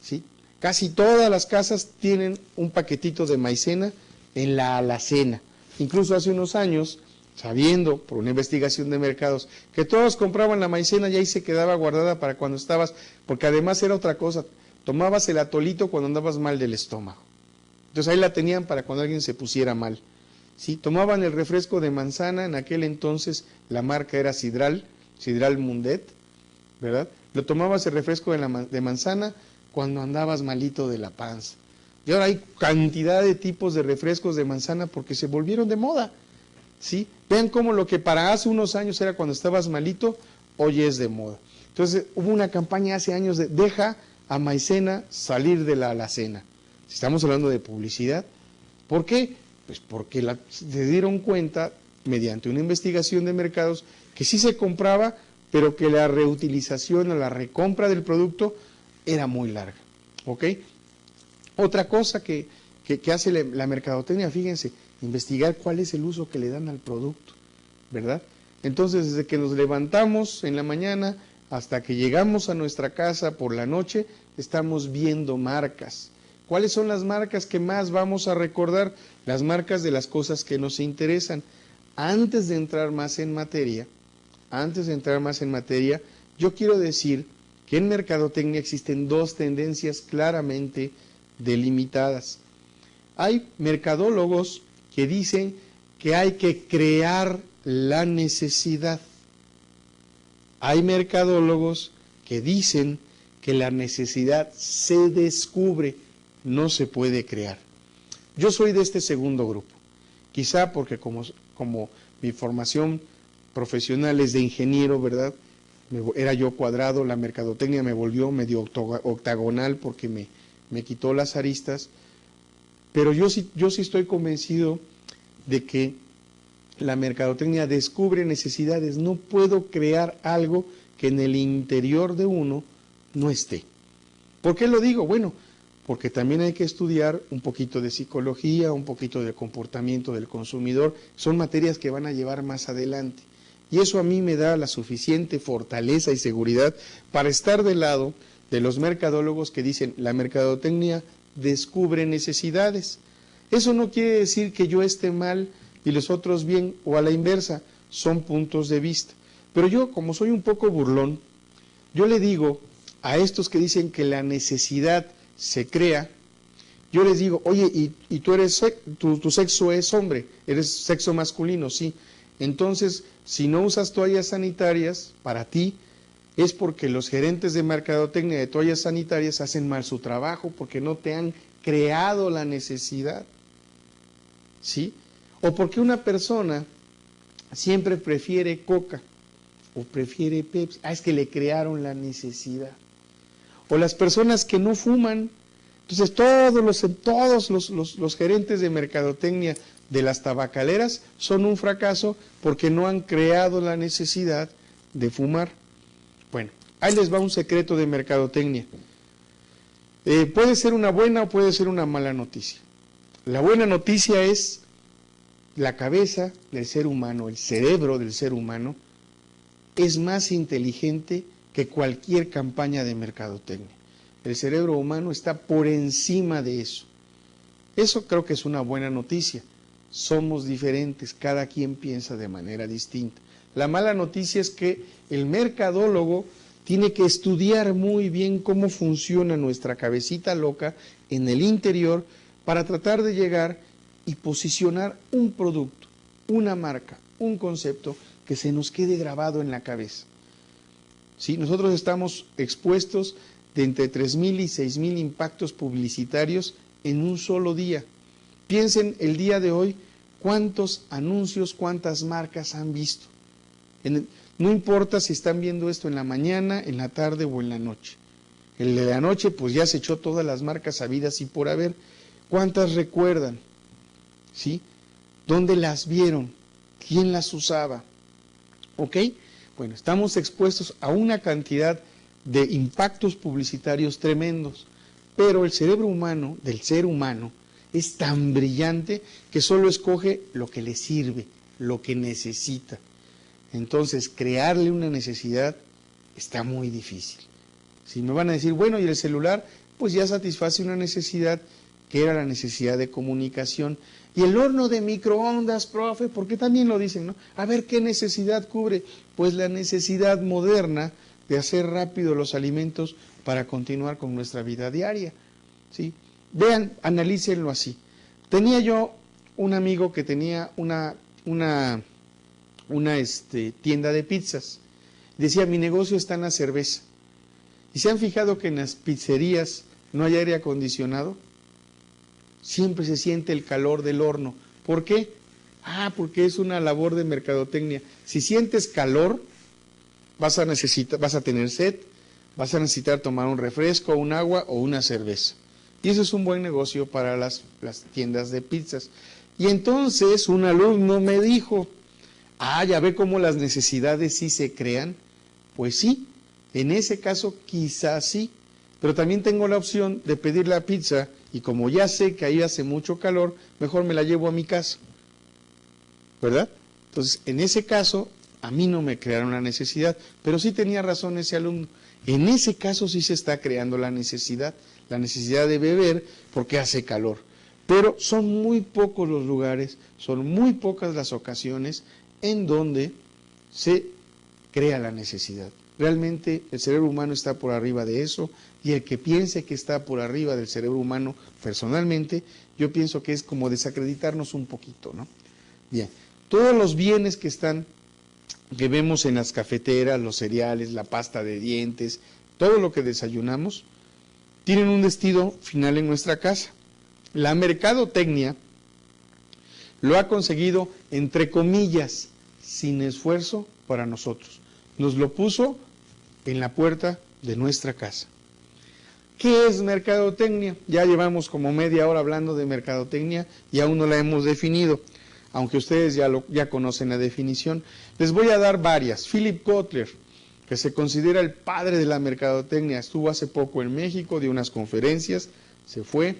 ¿sí? Casi todas las casas tienen un paquetito de maicena en la alacena. Incluso hace unos años, sabiendo por una investigación de mercados que todos compraban la maicena y ahí se quedaba guardada para cuando estabas, porque además era otra cosa, tomabas el atolito cuando andabas mal del estómago. Entonces ahí la tenían para cuando alguien se pusiera mal, ¿sí? Tomaban el refresco de manzana, en aquel entonces la marca era Sidral Mundet, ¿verdad? Lo tomabas el refresco de manzana cuando andabas malito de la panza. Y ahora hay cantidad de tipos de refrescos de manzana porque se volvieron de moda, ¿sí? Vean cómo lo que para hace unos años era cuando estabas malito, hoy es de moda. Entonces hubo una campaña hace años de deja a maicena salir de la alacena. Si estamos hablando de publicidad, ¿por qué? Pues porque se dieron cuenta, mediante una investigación de mercados, que sí se compraba, pero que la reutilización o la recompra del producto era muy larga, ¿ok? Otra cosa que hace la mercadotecnia, fíjense, investigar cuál es el uso que le dan al producto, ¿verdad? Entonces, desde que nos levantamos en la mañana hasta que llegamos a nuestra casa por la noche, estamos viendo marcas. ¿Cuáles son las marcas que más vamos a recordar? Las marcas de las cosas que nos interesan. Antes de entrar más en materia, yo quiero decir que en mercadotecnia existen dos tendencias claramente delimitadas. Hay mercadólogos que dicen que hay que crear la necesidad. Hay mercadólogos que dicen que la necesidad se descubre, no se puede crear. Yo soy de este segundo grupo, quizá porque como mi formación profesional es de ingeniero, ¿verdad? Era yo cuadrado, la mercadotecnia me volvió medio octagonal porque me quitó las aristas, pero yo sí estoy convencido de que la mercadotecnia descubre necesidades. No puedo crear algo que en el interior de uno no esté. ¿Por qué lo digo? Bueno, porque también hay que estudiar un poquito de psicología, un poquito del comportamiento del consumidor. Son materias que van a llevar más adelante. Y eso a mí me da la suficiente fortaleza y seguridad para estar del lado de los mercadólogos que dicen la mercadotecnia descubre necesidades. Eso no quiere decir que yo esté mal y los otros bien, o a la inversa, son puntos de vista. Pero yo, como soy un poco burlón, yo le digo a estos que dicen que la necesidad se crea, yo les digo, oye, y tú eres, tu sexo es hombre, eres sexo masculino, sí. Entonces, si no usas toallas sanitarias, para ti, es porque los gerentes de mercadotecnia de toallas sanitarias hacen mal su trabajo, porque no te han creado la necesidad, ¿sí? O porque una persona siempre prefiere Coca o prefiere Pepsi, es que le crearon la necesidad. O las personas que no fuman, entonces todos los gerentes de mercadotecnia de las tabacaleras son un fracaso porque no han creado la necesidad de fumar. Bueno, ahí les va un secreto de mercadotecnia. Puede ser una buena o puede ser una mala noticia. La buena noticia es la cabeza del ser humano, el cerebro del ser humano, es más inteligente que cualquier campaña de mercadotecnia. El cerebro humano está por encima de eso. Eso creo que es una buena noticia. Somos diferentes, cada quien piensa de manera distinta. La mala noticia es que el mercadólogo tiene que estudiar muy bien cómo funciona nuestra cabecita loca en el interior para tratar de llegar y posicionar un producto, una marca, un concepto que se nos quede grabado en la cabeza. ¿Sí? Nosotros estamos expuestos de entre 3,000 y 6,000 impactos publicitarios en un solo día. Piensen el día de hoy cuántos anuncios, cuántas marcas han visto. No importa si están viendo esto en la mañana, en la tarde o en la noche. El de la noche pues ya se echó todas las marcas habidas y por haber. ¿Cuántas recuerdan? ¿Sí? ¿Dónde las vieron? ¿Quién las usaba? ¿Ok? Bueno, estamos expuestos a una cantidad de impactos publicitarios tremendos, pero el cerebro humano, del ser humano, es tan brillante que solo escoge lo que le sirve, lo que necesita. Entonces, crearle una necesidad está muy difícil. Si me van a decir, bueno, ¿y el celular? Pues ya satisface una necesidad que era la necesidad de comunicación. Y el horno de microondas, profe, porque también lo dicen, ¿no? A ver, ¿qué necesidad cubre? Pues la necesidad moderna de hacer rápido los alimentos para continuar con nuestra vida diaria, ¿sí? Vean, analícenlo así. Tenía yo un amigo que tenía una tienda de pizzas. Decía, mi negocio está en la cerveza. ¿Y se han fijado que en las pizzerías no hay aire acondicionado? Siempre se siente el calor del horno. ¿Por qué? Porque es una labor de mercadotecnia. Si sientes calor, vas a tener sed, vas a necesitar tomar un refresco, un agua o una cerveza. Y eso es un buen negocio para las tiendas de pizzas. Y entonces un alumno me dijo, ya ve cómo las necesidades sí se crean. Pues sí, en ese caso quizás sí, pero también tengo la opción de pedir la pizza y como ya sé que ahí hace mucho calor, mejor me la llevo a mi casa, ¿verdad? Entonces, en ese caso, a mí no me crearon la necesidad, pero sí tenía razón ese alumno. En ese caso sí se está creando la necesidad de beber porque hace calor. Pero son muy pocos los lugares, son muy pocas las ocasiones en donde se crea la necesidad. Realmente el cerebro humano está por arriba de eso, y el que piense que está por arriba del cerebro humano, personalmente, yo pienso que es como desacreditarnos un poquito, ¿no? Bien, todos los bienes que vemos en las cafeteras, los cereales, la pasta de dientes, todo lo que desayunamos, tienen un destino final en nuestra casa. La mercadotecnia lo ha conseguido, entre comillas, sin esfuerzo para nosotros. Nos lo puso en la puerta de nuestra casa. ¿Qué es mercadotecnia? Ya llevamos como media hora hablando de mercadotecnia y aún no la hemos definido, aunque ustedes ya conocen la definición. Les voy a dar varias. Philip Kotler, que se considera el padre de la mercadotecnia, estuvo hace poco en México, dio unas conferencias, se fue,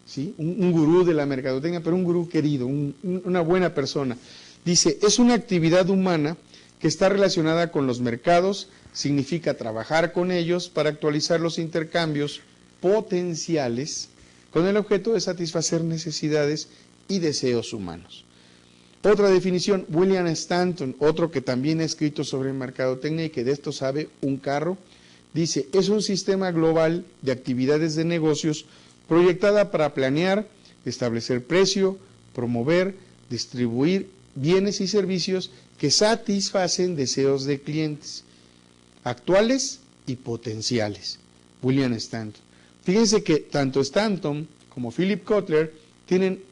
¿sí? Un gurú de la mercadotecnia, pero un gurú querido, una buena persona. Dice, es una actividad humana que está relacionada con los mercados, significa trabajar con ellos para actualizar los intercambios potenciales con el objeto de satisfacer necesidades y deseos humanos. Otra definición, William Stanton, otro que también ha escrito sobre mercadotecnia y que de esto sabe un carro, dice, es un sistema global de actividades de negocios proyectada para planear, establecer precio, promover, distribuir bienes y servicios que satisfacen deseos de clientes, actuales y potenciales. William Stanton. Fíjense que tanto Stanton como Philip Kotler tienen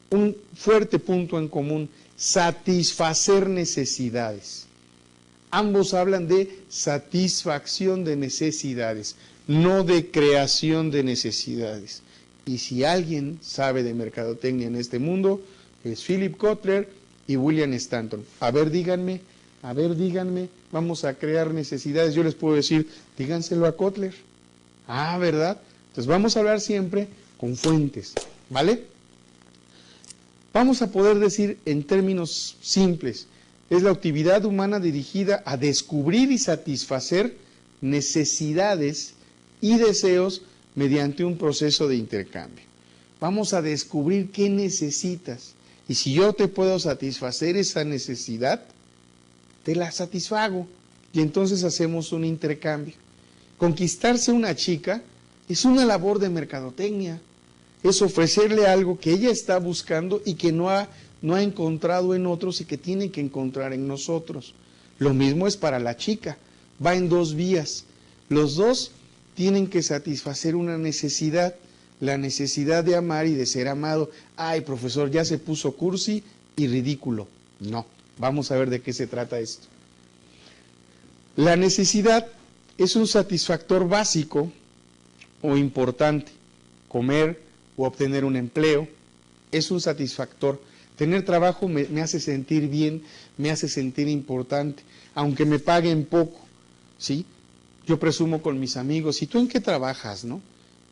un fuerte punto en común: satisfacer necesidades. Ambos hablan de satisfacción de necesidades, no de creación de necesidades. Y si alguien sabe de mercadotecnia en este mundo, es Philip Kotler y William Stanton. A ver, díganme, vamos a crear necesidades. Yo les puedo decir, díganselo a Kotler. Ah, ¿verdad? Entonces vamos a hablar siempre con fuentes, ¿vale? Vamos a poder decir en términos simples, es la actividad humana dirigida a descubrir y satisfacer necesidades y deseos mediante un proceso de intercambio. Vamos a descubrir qué necesitas, y si yo te puedo satisfacer esa necesidad, te la satisfago, y entonces hacemos un intercambio. Conquistarse una chica es una labor de mercadotecnia, es ofrecerle algo que ella está buscando y que no ha encontrado en otros y que tiene que encontrar en nosotros. Lo mismo es para la chica, va en dos vías. Los dos tienen que satisfacer una necesidad, la necesidad de amar y de ser amado. Ay, profesor, ya se puso cursi y ridículo. No, vamos a ver de qué se trata esto. La necesidad es un satisfactor básico o importante. Comer o obtener un empleo es un satisfactor. Tener trabajo me hace sentir bien, me hace sentir importante, aunque me paguen poco, ¿sí? Yo presumo con mis amigos, ¿y tú en qué trabajas, no?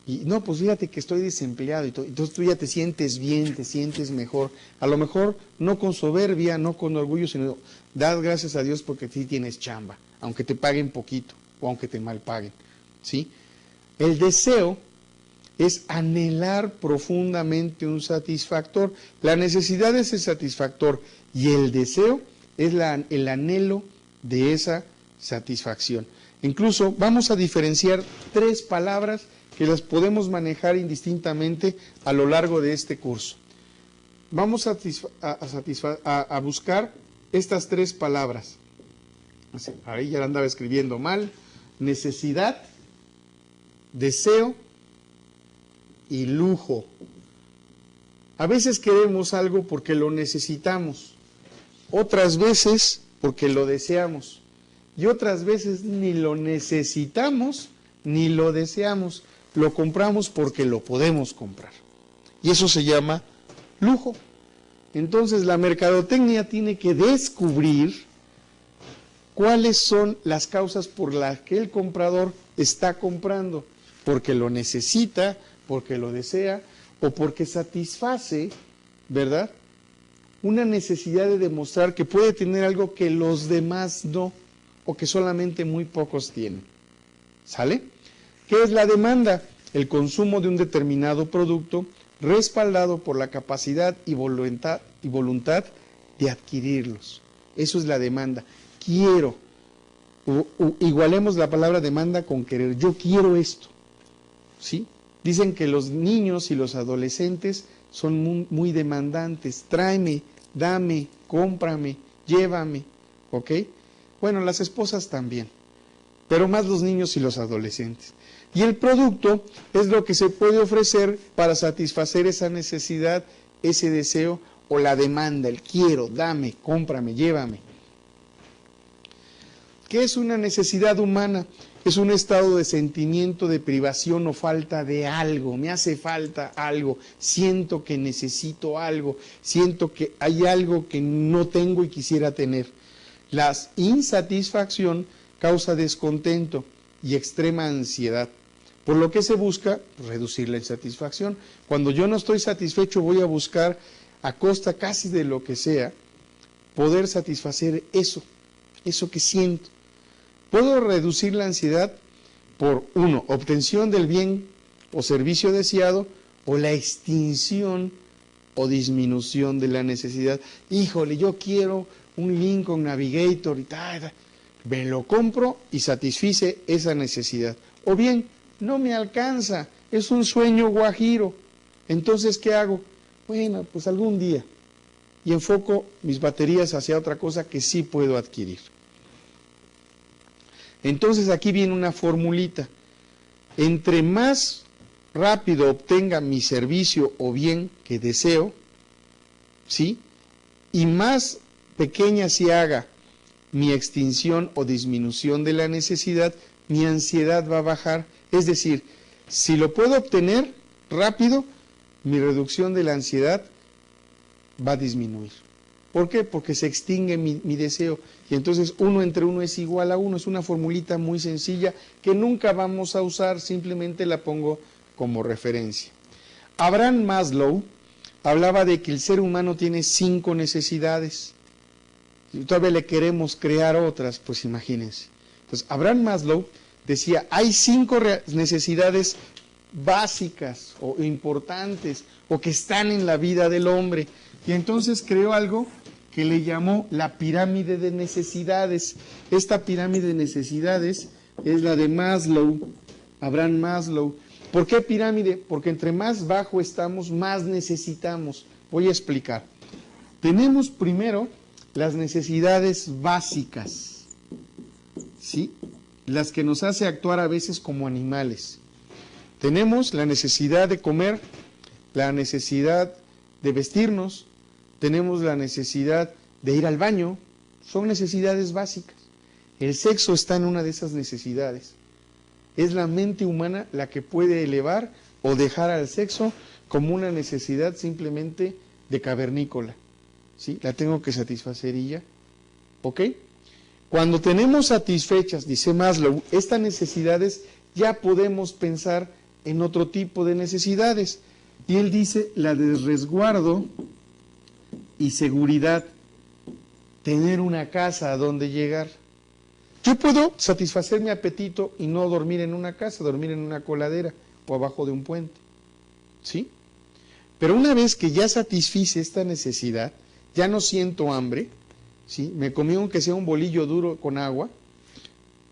Y no, pues fíjate que estoy desempleado, y entonces tú ya te sientes bien, te sientes mejor. A lo mejor no con soberbia, no con orgullo, sino das gracias a Dios porque sí tienes chamba, aunque te paguen poquito o aunque te mal paguen, ¿sí? El deseo es anhelar profundamente un satisfactor. La necesidad es el satisfactor y el deseo es el anhelo de esa satisfacción. Incluso vamos a diferenciar tres palabras que las podemos manejar indistintamente a lo largo de este curso. Vamos a buscar estas tres palabras. Ahí ya la andaba escribiendo mal. Necesidad, deseo y lujo. A veces queremos algo porque lo necesitamos, otras veces porque lo deseamos, y otras veces ni lo necesitamos ni lo deseamos, lo compramos porque lo podemos comprar. Y eso se llama lujo. Entonces la mercadotecnia tiene que descubrir cuáles son las causas por las que el comprador está comprando, porque lo necesita, porque lo desea o porque satisface, ¿verdad?, una necesidad de demostrar que puede tener algo que los demás no, o que solamente muy pocos tienen. ¿Sale? ¿Qué es la demanda? El consumo de un determinado producto respaldado por la capacidad y voluntad de adquirirlos. Eso es la demanda. Quiero igualemos la palabra demanda con querer. Yo quiero esto, ¿sí? Dicen que los niños y los adolescentes son muy demandantes. Tráeme, dame, cómprame, llévame, ¿ok? Bueno, las esposas también, pero más los niños y los adolescentes. Y el producto es lo que se puede ofrecer para satisfacer esa necesidad, ese deseo o la demanda, el quiero, dame, cómprame, llévame. ¿Qué es una necesidad humana? Es un estado de sentimiento de privación o falta de algo. Me hace falta algo, siento que necesito algo, siento que hay algo que no tengo y quisiera tener. La insatisfacción causa descontento y extrema ansiedad, por lo que se busca reducir la insatisfacción. Cuando yo no estoy satisfecho, voy a buscar a costa casi de lo que sea, poder satisfacer eso que siento. Puedo reducir la ansiedad por, 1, obtención del bien o servicio deseado, o la extinción o disminución de la necesidad. Híjole, yo quiero un Lincoln Navigator y tal, me lo compro y satisfice esa necesidad. O bien, no me alcanza, es un sueño guajiro. Entonces, ¿qué hago? Bueno, pues algún día. Y enfoco mis baterías hacia otra cosa que sí puedo adquirir. Entonces aquí viene una formulita. Entre más rápido obtenga mi servicio o bien que deseo, ¿sí? Y más pequeña se haga mi extinción o disminución de la necesidad, mi ansiedad va a bajar. Es decir, si lo puedo obtener rápido, mi reducción de la ansiedad va a disminuir. ¿Por qué? Porque se extingue mi deseo. Y entonces 1 entre 1 es igual a 1. Es una formulita muy sencilla que nunca vamos a usar, simplemente la pongo como referencia. Abraham Maslow hablaba de que el ser humano tiene 5 necesidades. Y todavía le queremos crear otras, pues imagínense. Entonces, Abraham Maslow decía, hay 5 necesidades básicas o importantes o que están en la vida del hombre. Y entonces creó algo que le llamó la pirámide de necesidades. Esta pirámide de necesidades es la de Maslow, Abraham Maslow. ¿Por qué pirámide? Porque entre más bajo estamos, más necesitamos. Voy a explicar. Tenemos primero las necesidades básicas, ¿sí? Las que nos hace actuar a veces como animales. Tenemos la necesidad de comer, la necesidad de vestirnos, tenemos la necesidad de ir al baño, son necesidades básicas. El sexo está en una de esas necesidades. Es la mente humana la que puede elevar o dejar al sexo como una necesidad simplemente de cavernícola. ¿Sí? La tengo que satisfacer y ya. ¿Ok? Cuando tenemos satisfechas, dice Maslow, estas necesidades, ya podemos pensar en otro tipo de necesidades. Y él dice la de resguardo y seguridad, tener una casa a donde llegar. Yo puedo satisfacer mi apetito y no dormir en una casa, dormir en una coladera o abajo de un puente, ¿sí? Pero una vez que ya satisfice esta necesidad, ya no siento hambre, ¿sí? Me comí aunque sea un bolillo duro con agua,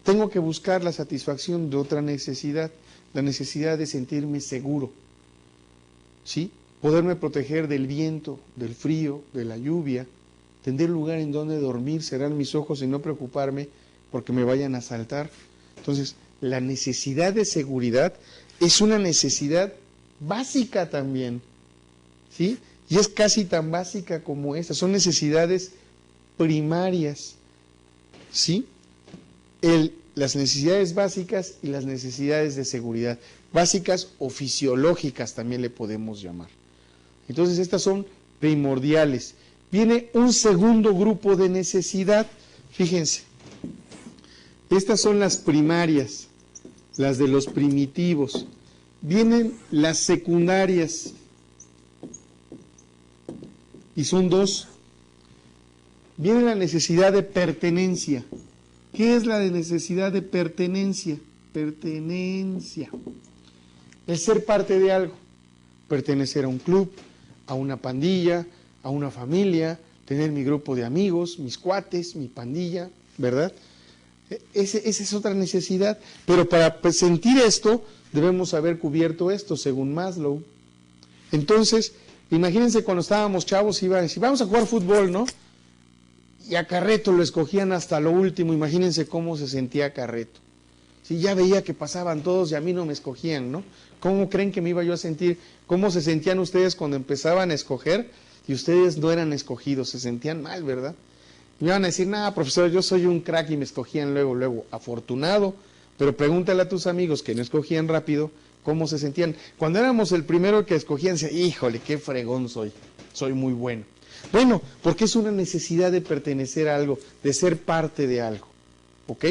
tengo que buscar la satisfacción de otra necesidad, la necesidad de sentirme seguro, ¿sí? Poderme proteger del viento, del frío, de la lluvia, tener lugar en donde dormir, cerrar mis ojos y no preocuparme porque me vayan a asaltar. Entonces, la necesidad de seguridad es una necesidad básica también, ¿sí? Y es casi tan básica como esta, son necesidades primarias, ¿sí? Las necesidades básicas y las necesidades de seguridad, básicas o fisiológicas también le podemos llamar. Entonces estas son primordiales. Viene un segundo grupo de necesidad, fíjense, estas son las primarias, las de los primitivos. Vienen las secundarias, y son 2. Viene la necesidad de pertenencia. ¿Qué es la de necesidad de pertenencia? Pertenencia. El ser parte de algo. Pertenecer a un club, a una pandilla, a una familia, tener mi grupo de amigos, mis cuates, mi pandilla, ¿verdad? Esa es otra necesidad. Pero para sentir esto, debemos haber cubierto esto, según Maslow. Entonces, imagínense cuando estábamos chavos, iba a decir, vamos a jugar fútbol, ¿no? Y a Carreto lo escogían hasta lo último. Imagínense cómo se sentía Carreto. Sí, ya veía que pasaban todos y a mí no me escogían, ¿no? ¿Cómo creen que me iba yo a sentir? ¿Cómo se sentían ustedes cuando empezaban a escoger y ustedes no eran escogidos? Se sentían mal, ¿verdad? Me iban a decir, nada, profesor, yo soy un crack y me escogían luego. Afortunado, pero pregúntale a tus amigos que no escogían rápido, ¿cómo se sentían? Cuando éramos el primero que escogían, decían, híjole, qué fregón soy muy bueno. Bueno, porque es una necesidad de pertenecer a algo, de ser parte de algo, ¿ok?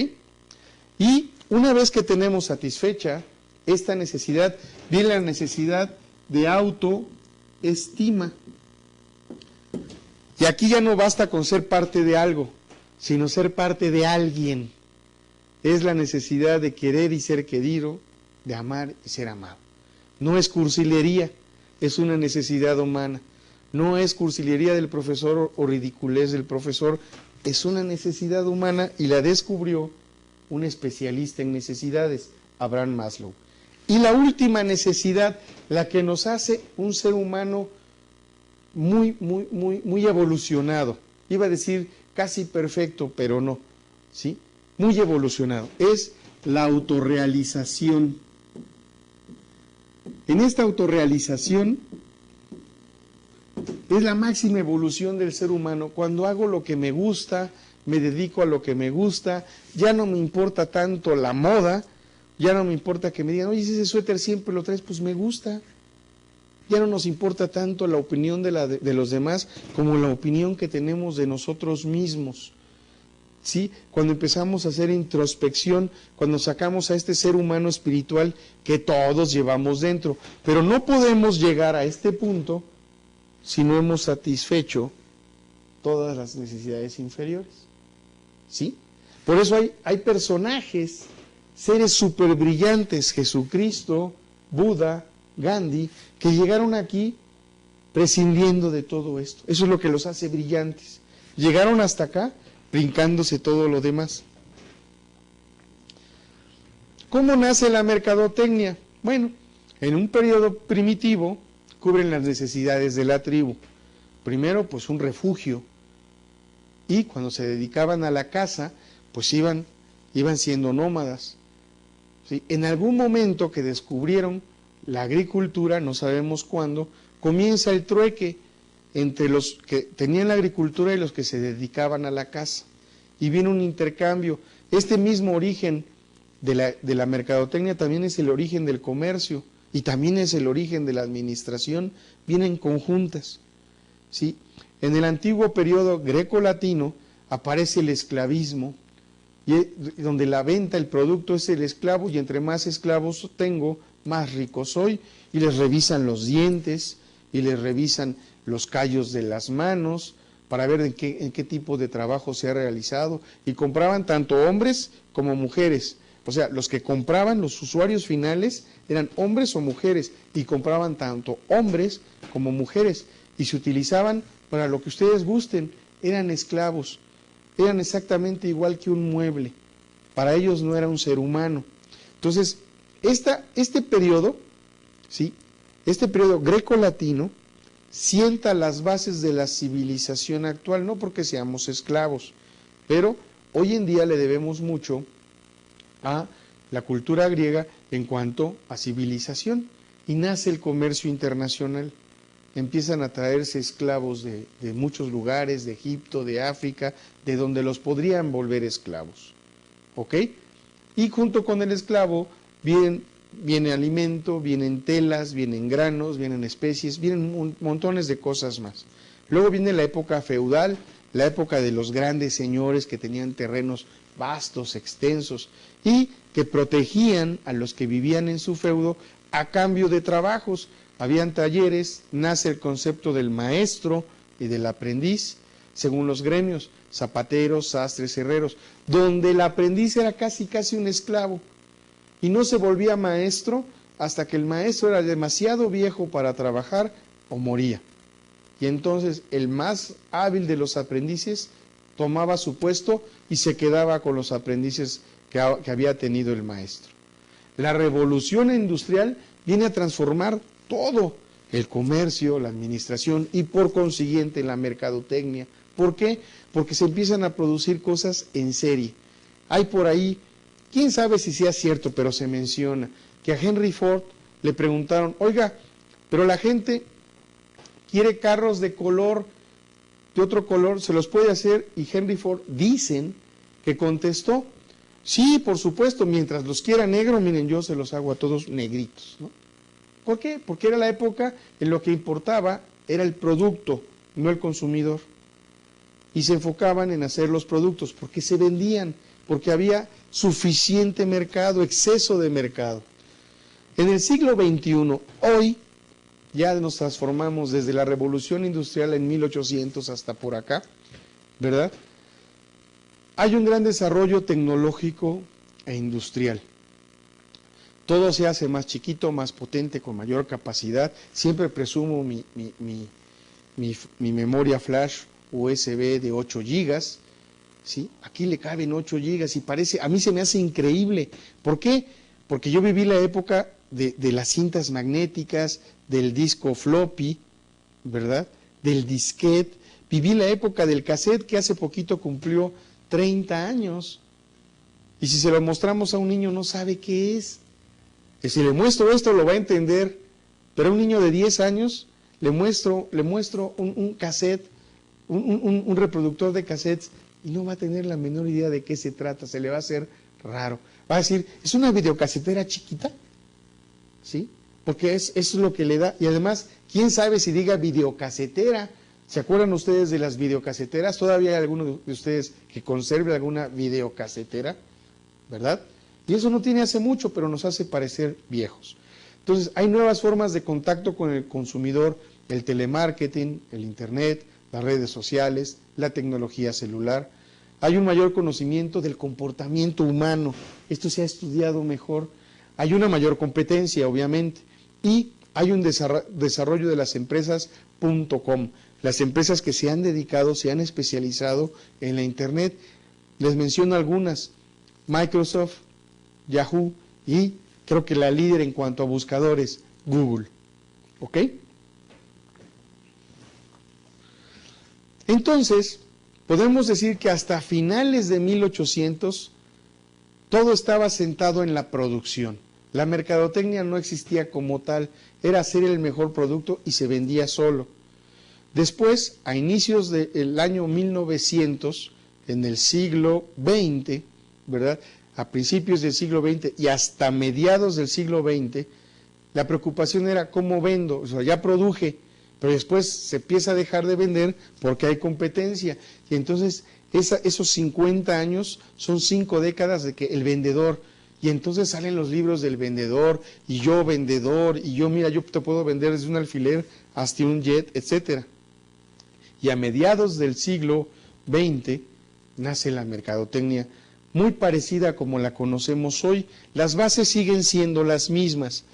Y una vez que tenemos satisfecha esta necesidad, viene la necesidad de autoestima. Y aquí ya no basta con ser parte de algo, sino ser parte de alguien. Es la necesidad de querer y ser querido, de amar y ser amado. No es cursilería, es una necesidad humana. No es cursilería del profesor o ridiculez del profesor, es una necesidad humana y la descubrió un especialista en necesidades, Abraham Maslow. Y la última necesidad, la que nos hace un ser humano muy evolucionado, iba a decir casi perfecto, pero no, ¿sí? Muy evolucionado, es la autorrealización. En esta autorrealización es la máxima evolución del ser humano. Cuando hago lo que me gusta, me dedico a lo que me gusta, ya no me importa tanto la moda, ya no me importa que me digan, oye, ese suéter siempre lo traes, pues me gusta. Ya no nos importa tanto la opinión de los demás como la opinión que tenemos de nosotros mismos. ¿Sí? Cuando empezamos a hacer introspección, cuando sacamos a este ser humano espiritual que todos llevamos dentro. Pero no podemos llegar a este punto si no hemos satisfecho todas las necesidades inferiores. ¿Sí? Por eso hay personajes, seres súper brillantes, Jesucristo, Buda, Gandhi, que llegaron aquí prescindiendo de todo esto. Eso es lo que los hace brillantes. Llegaron hasta acá brincándose todo lo demás. ¿Cómo nace la mercadotecnia? Bueno, en un periodo primitivo cubren las necesidades de la tribu. Primero, pues un refugio. Y cuando se dedicaban a la caza, pues iban siendo nómadas. ¿Sí? En algún momento que descubrieron la agricultura, no sabemos cuándo, comienza el trueque entre los que tenían la agricultura y los que se dedicaban a la caza. Y viene un intercambio. Este mismo origen de la mercadotecnia también es el origen del comercio y también es el origen de la administración, vienen conjuntas. ¿Sí? En el antiguo periodo greco-latino aparece el esclavismo, donde la venta, el producto es el esclavo, y entre más esclavos tengo, más rico soy, y les revisan los dientes, y les revisan los callos de las manos, para ver en qué tipo de trabajo se ha realizado, y compraban tanto hombres como mujeres. O sea, los que compraban, los usuarios finales, eran hombres o mujeres, y compraban tanto hombres como mujeres, y se utilizaban para lo que ustedes gusten, eran esclavos, eran exactamente igual que un mueble, para ellos no era un ser humano. Entonces, este periodo, ¿sí? Este periodo greco-latino sienta las bases de la civilización actual, no porque seamos esclavos, pero hoy en día le debemos mucho a la cultura griega en cuanto a civilización, y nace el comercio internacional. Empiezan a traerse esclavos de muchos lugares, de Egipto, de África, de donde los podrían volver esclavos. ¿Ok? Y junto con el esclavo viene alimento, vienen telas, vienen granos, vienen especies, vienen montones de cosas más. Luego viene la época feudal, la época de los grandes señores que tenían terrenos vastos, extensos, y que protegían a los que vivían en su feudo a cambio de trabajos. Habían talleres, nace el concepto del maestro y del aprendiz, según los gremios, zapateros, sastres, herreros, donde el aprendiz era casi un esclavo, y no se volvía maestro hasta que el maestro era demasiado viejo para trabajar o moría. Y entonces el más hábil de los aprendices tomaba su puesto y se quedaba con los aprendices que había tenido el maestro. La revolución industrial viene a transformar todo, el comercio, la administración y por consiguiente la mercadotecnia. ¿Por qué? Porque se empiezan a producir cosas en serie. Hay por ahí, quién sabe si sea cierto, pero se menciona que a Henry Ford le preguntaron, oiga, pero la gente quiere carros de otro color, ¿se los puede hacer? Y Henry Ford, dicen que contestó, sí, por supuesto, mientras los quiera negro, miren, yo se los hago a todos negritos, ¿no? ¿Por qué? Porque era la época en lo que importaba era el producto, no el consumidor. Y se enfocaban en hacer los productos, porque se vendían, porque había suficiente mercado, exceso de mercado. En el siglo XXI, hoy, ya nos transformamos desde la revolución industrial en 1800 hasta por acá, ¿verdad? Hay un gran desarrollo tecnológico e industrial. Todo se hace más chiquito, más potente, con mayor capacidad. Siempre presumo mi memoria flash USB de 8 gigas, ¿sí? Aquí le caben 8 gigas y parece, a mí se me hace increíble. ¿Por qué? Porque yo viví la época de las cintas magnéticas, del disco floppy, ¿verdad? Del disquete. Viví la época del cassette que hace poquito cumplió 30 años. Y si se lo mostramos a un niño no sabe qué es. Que si le muestro esto lo va a entender, pero a un niño de 10 años le muestro un cassette, un reproductor de cassettes y no va a tener la menor idea de qué se trata, se le va a hacer raro. Va a decir, ¿es una videocasetera chiquita? ¿Sí? Porque eso es lo que le da. Y además, ¿quién sabe si diga videocasetera? ¿Se acuerdan ustedes de las videocaseteras? ¿Todavía hay alguno de ustedes que conserve alguna videocasetera? ¿Verdad? Y eso no tiene hace mucho, pero nos hace parecer viejos. Entonces, hay nuevas formas de contacto con el consumidor, el telemarketing, el internet, las redes sociales, la tecnología celular. Hay un mayor conocimiento del comportamiento humano. Esto se ha estudiado mejor. Hay una mayor competencia, obviamente. Y hay un desarrollo de las empresas .com. Las empresas que se han dedicado, se han especializado en la internet. Les menciono algunas. Microsoft, Yahoo y creo que la líder en cuanto a buscadores, Google. ¿Ok? Entonces, podemos decir que hasta finales de 1800 todo estaba sentado en la producción. La mercadotecnia no existía como tal, era hacer el mejor producto y se vendía solo. Después, a inicios del año 1900, en el siglo XX, ¿verdad?, a principios del siglo XX y hasta mediados del siglo XX, la preocupación era cómo vendo, o sea, ya produje, pero después se empieza a dejar de vender porque hay competencia. Y entonces esos 50 años son 5 décadas de que el vendedor, y entonces salen los libros del vendedor, y yo, mira, yo te puedo vender desde un alfiler hasta un jet, etcétera. Y a mediados del siglo XX nace la mercadotecnia, muy parecida como la conocemos hoy. Las bases siguen siendo las mismas,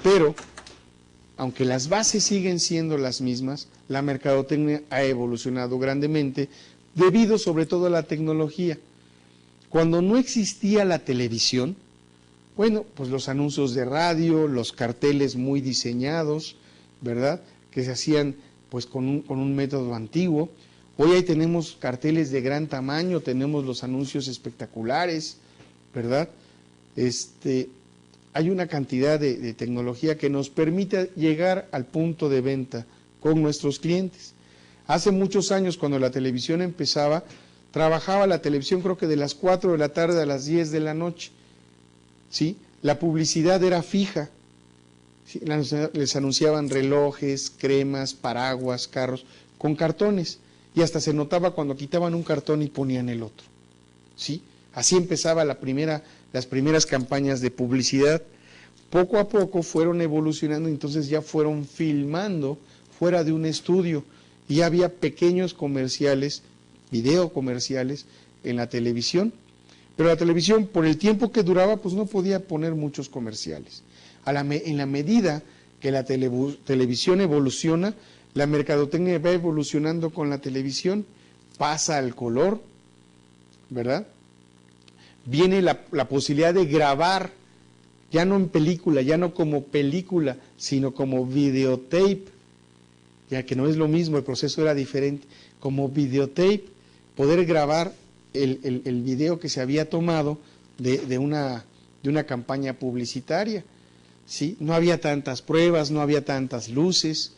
pero, aunque las bases siguen siendo las mismas, la mercadotecnia ha evolucionado grandemente, debido sobre todo a la tecnología. Cuando no existía la televisión, bueno, pues los anuncios de radio, los carteles muy diseñados, ¿verdad?, que se hacían pues con un método antiguo. Hoy ahí tenemos carteles de gran tamaño, tenemos los anuncios espectaculares, ¿verdad? Hay una cantidad de tecnología que nos permite llegar al punto de venta con nuestros clientes. Hace muchos años, cuando la televisión empezaba, trabajaba la televisión creo que de las 4 de la tarde a las 10 de la noche, ¿sí? La publicidad era fija, ¿sí? Les anunciaban relojes, cremas, paraguas, carros, con cartones. Y hasta se notaba cuando quitaban un cartón y ponían el otro, ¿sí? Así empezaba las primeras campañas de publicidad. Poco a poco fueron evolucionando, entonces ya fueron filmando fuera de un estudio y había pequeños comerciales, videocomerciales en la televisión. Pero la televisión, por el tiempo que duraba, pues no podía poner muchos comerciales. En la medida que la televisión evoluciona, La mercadotecnia va evolucionando con la televisión, pasa al color, ¿verdad? Viene la posibilidad de grabar, ya no en película, ya no como película, sino como videotape, ya que no es lo mismo, el proceso era diferente, como videotape, poder grabar el video que se había tomado de una campaña publicitaria, ¿sí? No había tantas pruebas, no había tantas luces,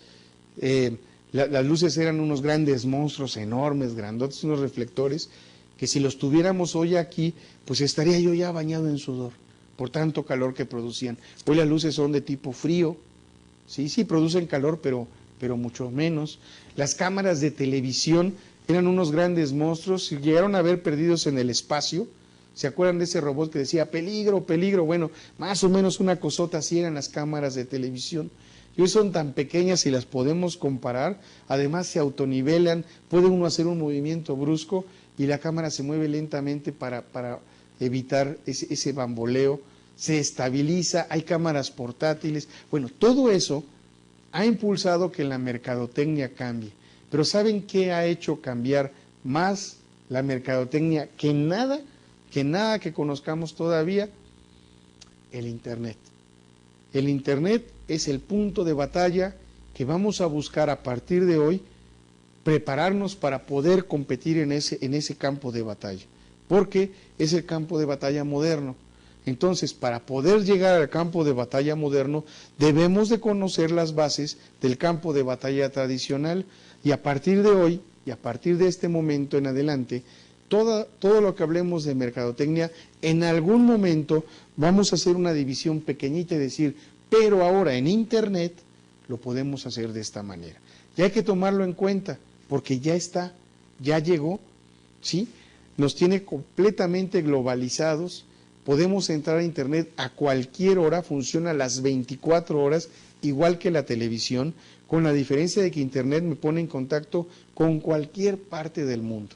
las luces eran unos grandes monstruos enormes, grandotes, unos reflectores, que si los tuviéramos hoy aquí, pues estaría yo ya bañado en sudor, por tanto calor que producían. Hoy las luces son de tipo frío, sí, sí producen calor, pero mucho menos. Las cámaras de televisión eran unos grandes monstruos, llegaron a ver perdidos en el espacio. ¿Se acuerdan de ese robot que decía peligro, peligro? Bueno, más o menos una cosota así eran las cámaras de televisión. Y hoy son tan pequeñas y las podemos comparar, además se autonivelan, puede uno hacer un movimiento brusco y la cámara se mueve lentamente para evitar ese bamboleo, se estabiliza, hay cámaras portátiles. Bueno, todo eso ha impulsado que la mercadotecnia cambie. Pero ¿saben qué ha hecho cambiar más la mercadotecnia que nada que conozcamos todavía? El Internet. El Internet es el punto de batalla que vamos a buscar a partir de hoy, prepararnos para poder competir en ese campo de batalla, porque es el campo de batalla moderno. Entonces, para poder llegar al campo de batalla moderno, debemos de conocer las bases del campo de batalla tradicional, y a partir de hoy, y a partir de este momento en adelante, todo lo que hablemos de mercadotecnia, en algún momento vamos a hacer una división pequeñita y decir, pero ahora en Internet lo podemos hacer de esta manera. Y hay que tomarlo en cuenta, porque ya está, ya llegó, ¿sí? Nos tiene completamente globalizados, podemos entrar a Internet a cualquier hora, funciona las 24 horas, igual que la televisión, con la diferencia de que Internet me pone en contacto con cualquier parte del mundo.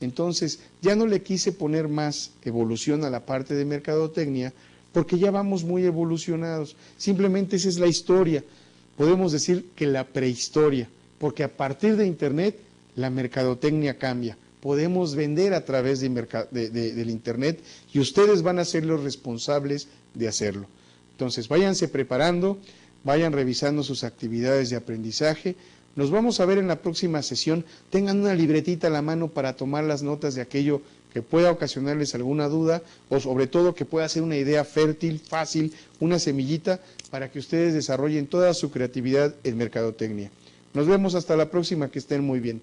Entonces, ya no le quise poner más evolución a la parte de mercadotecnia, porque ya vamos muy evolucionados. Simplemente esa es la historia. Podemos decir que la prehistoria, porque a partir de Internet la mercadotecnia cambia. Podemos vender a través del Internet y ustedes van a ser los responsables de hacerlo. Entonces, váyanse preparando, vayan revisando sus actividades de aprendizaje. Nos vamos a ver en la próxima sesión. Tengan una libretita a la mano para tomar las notas de aquello que pueda ocasionarles alguna duda, o sobre todo que pueda ser una idea fértil, fácil, una semillita para que ustedes desarrollen toda su creatividad en mercadotecnia. Nos vemos hasta la próxima, que estén muy bien.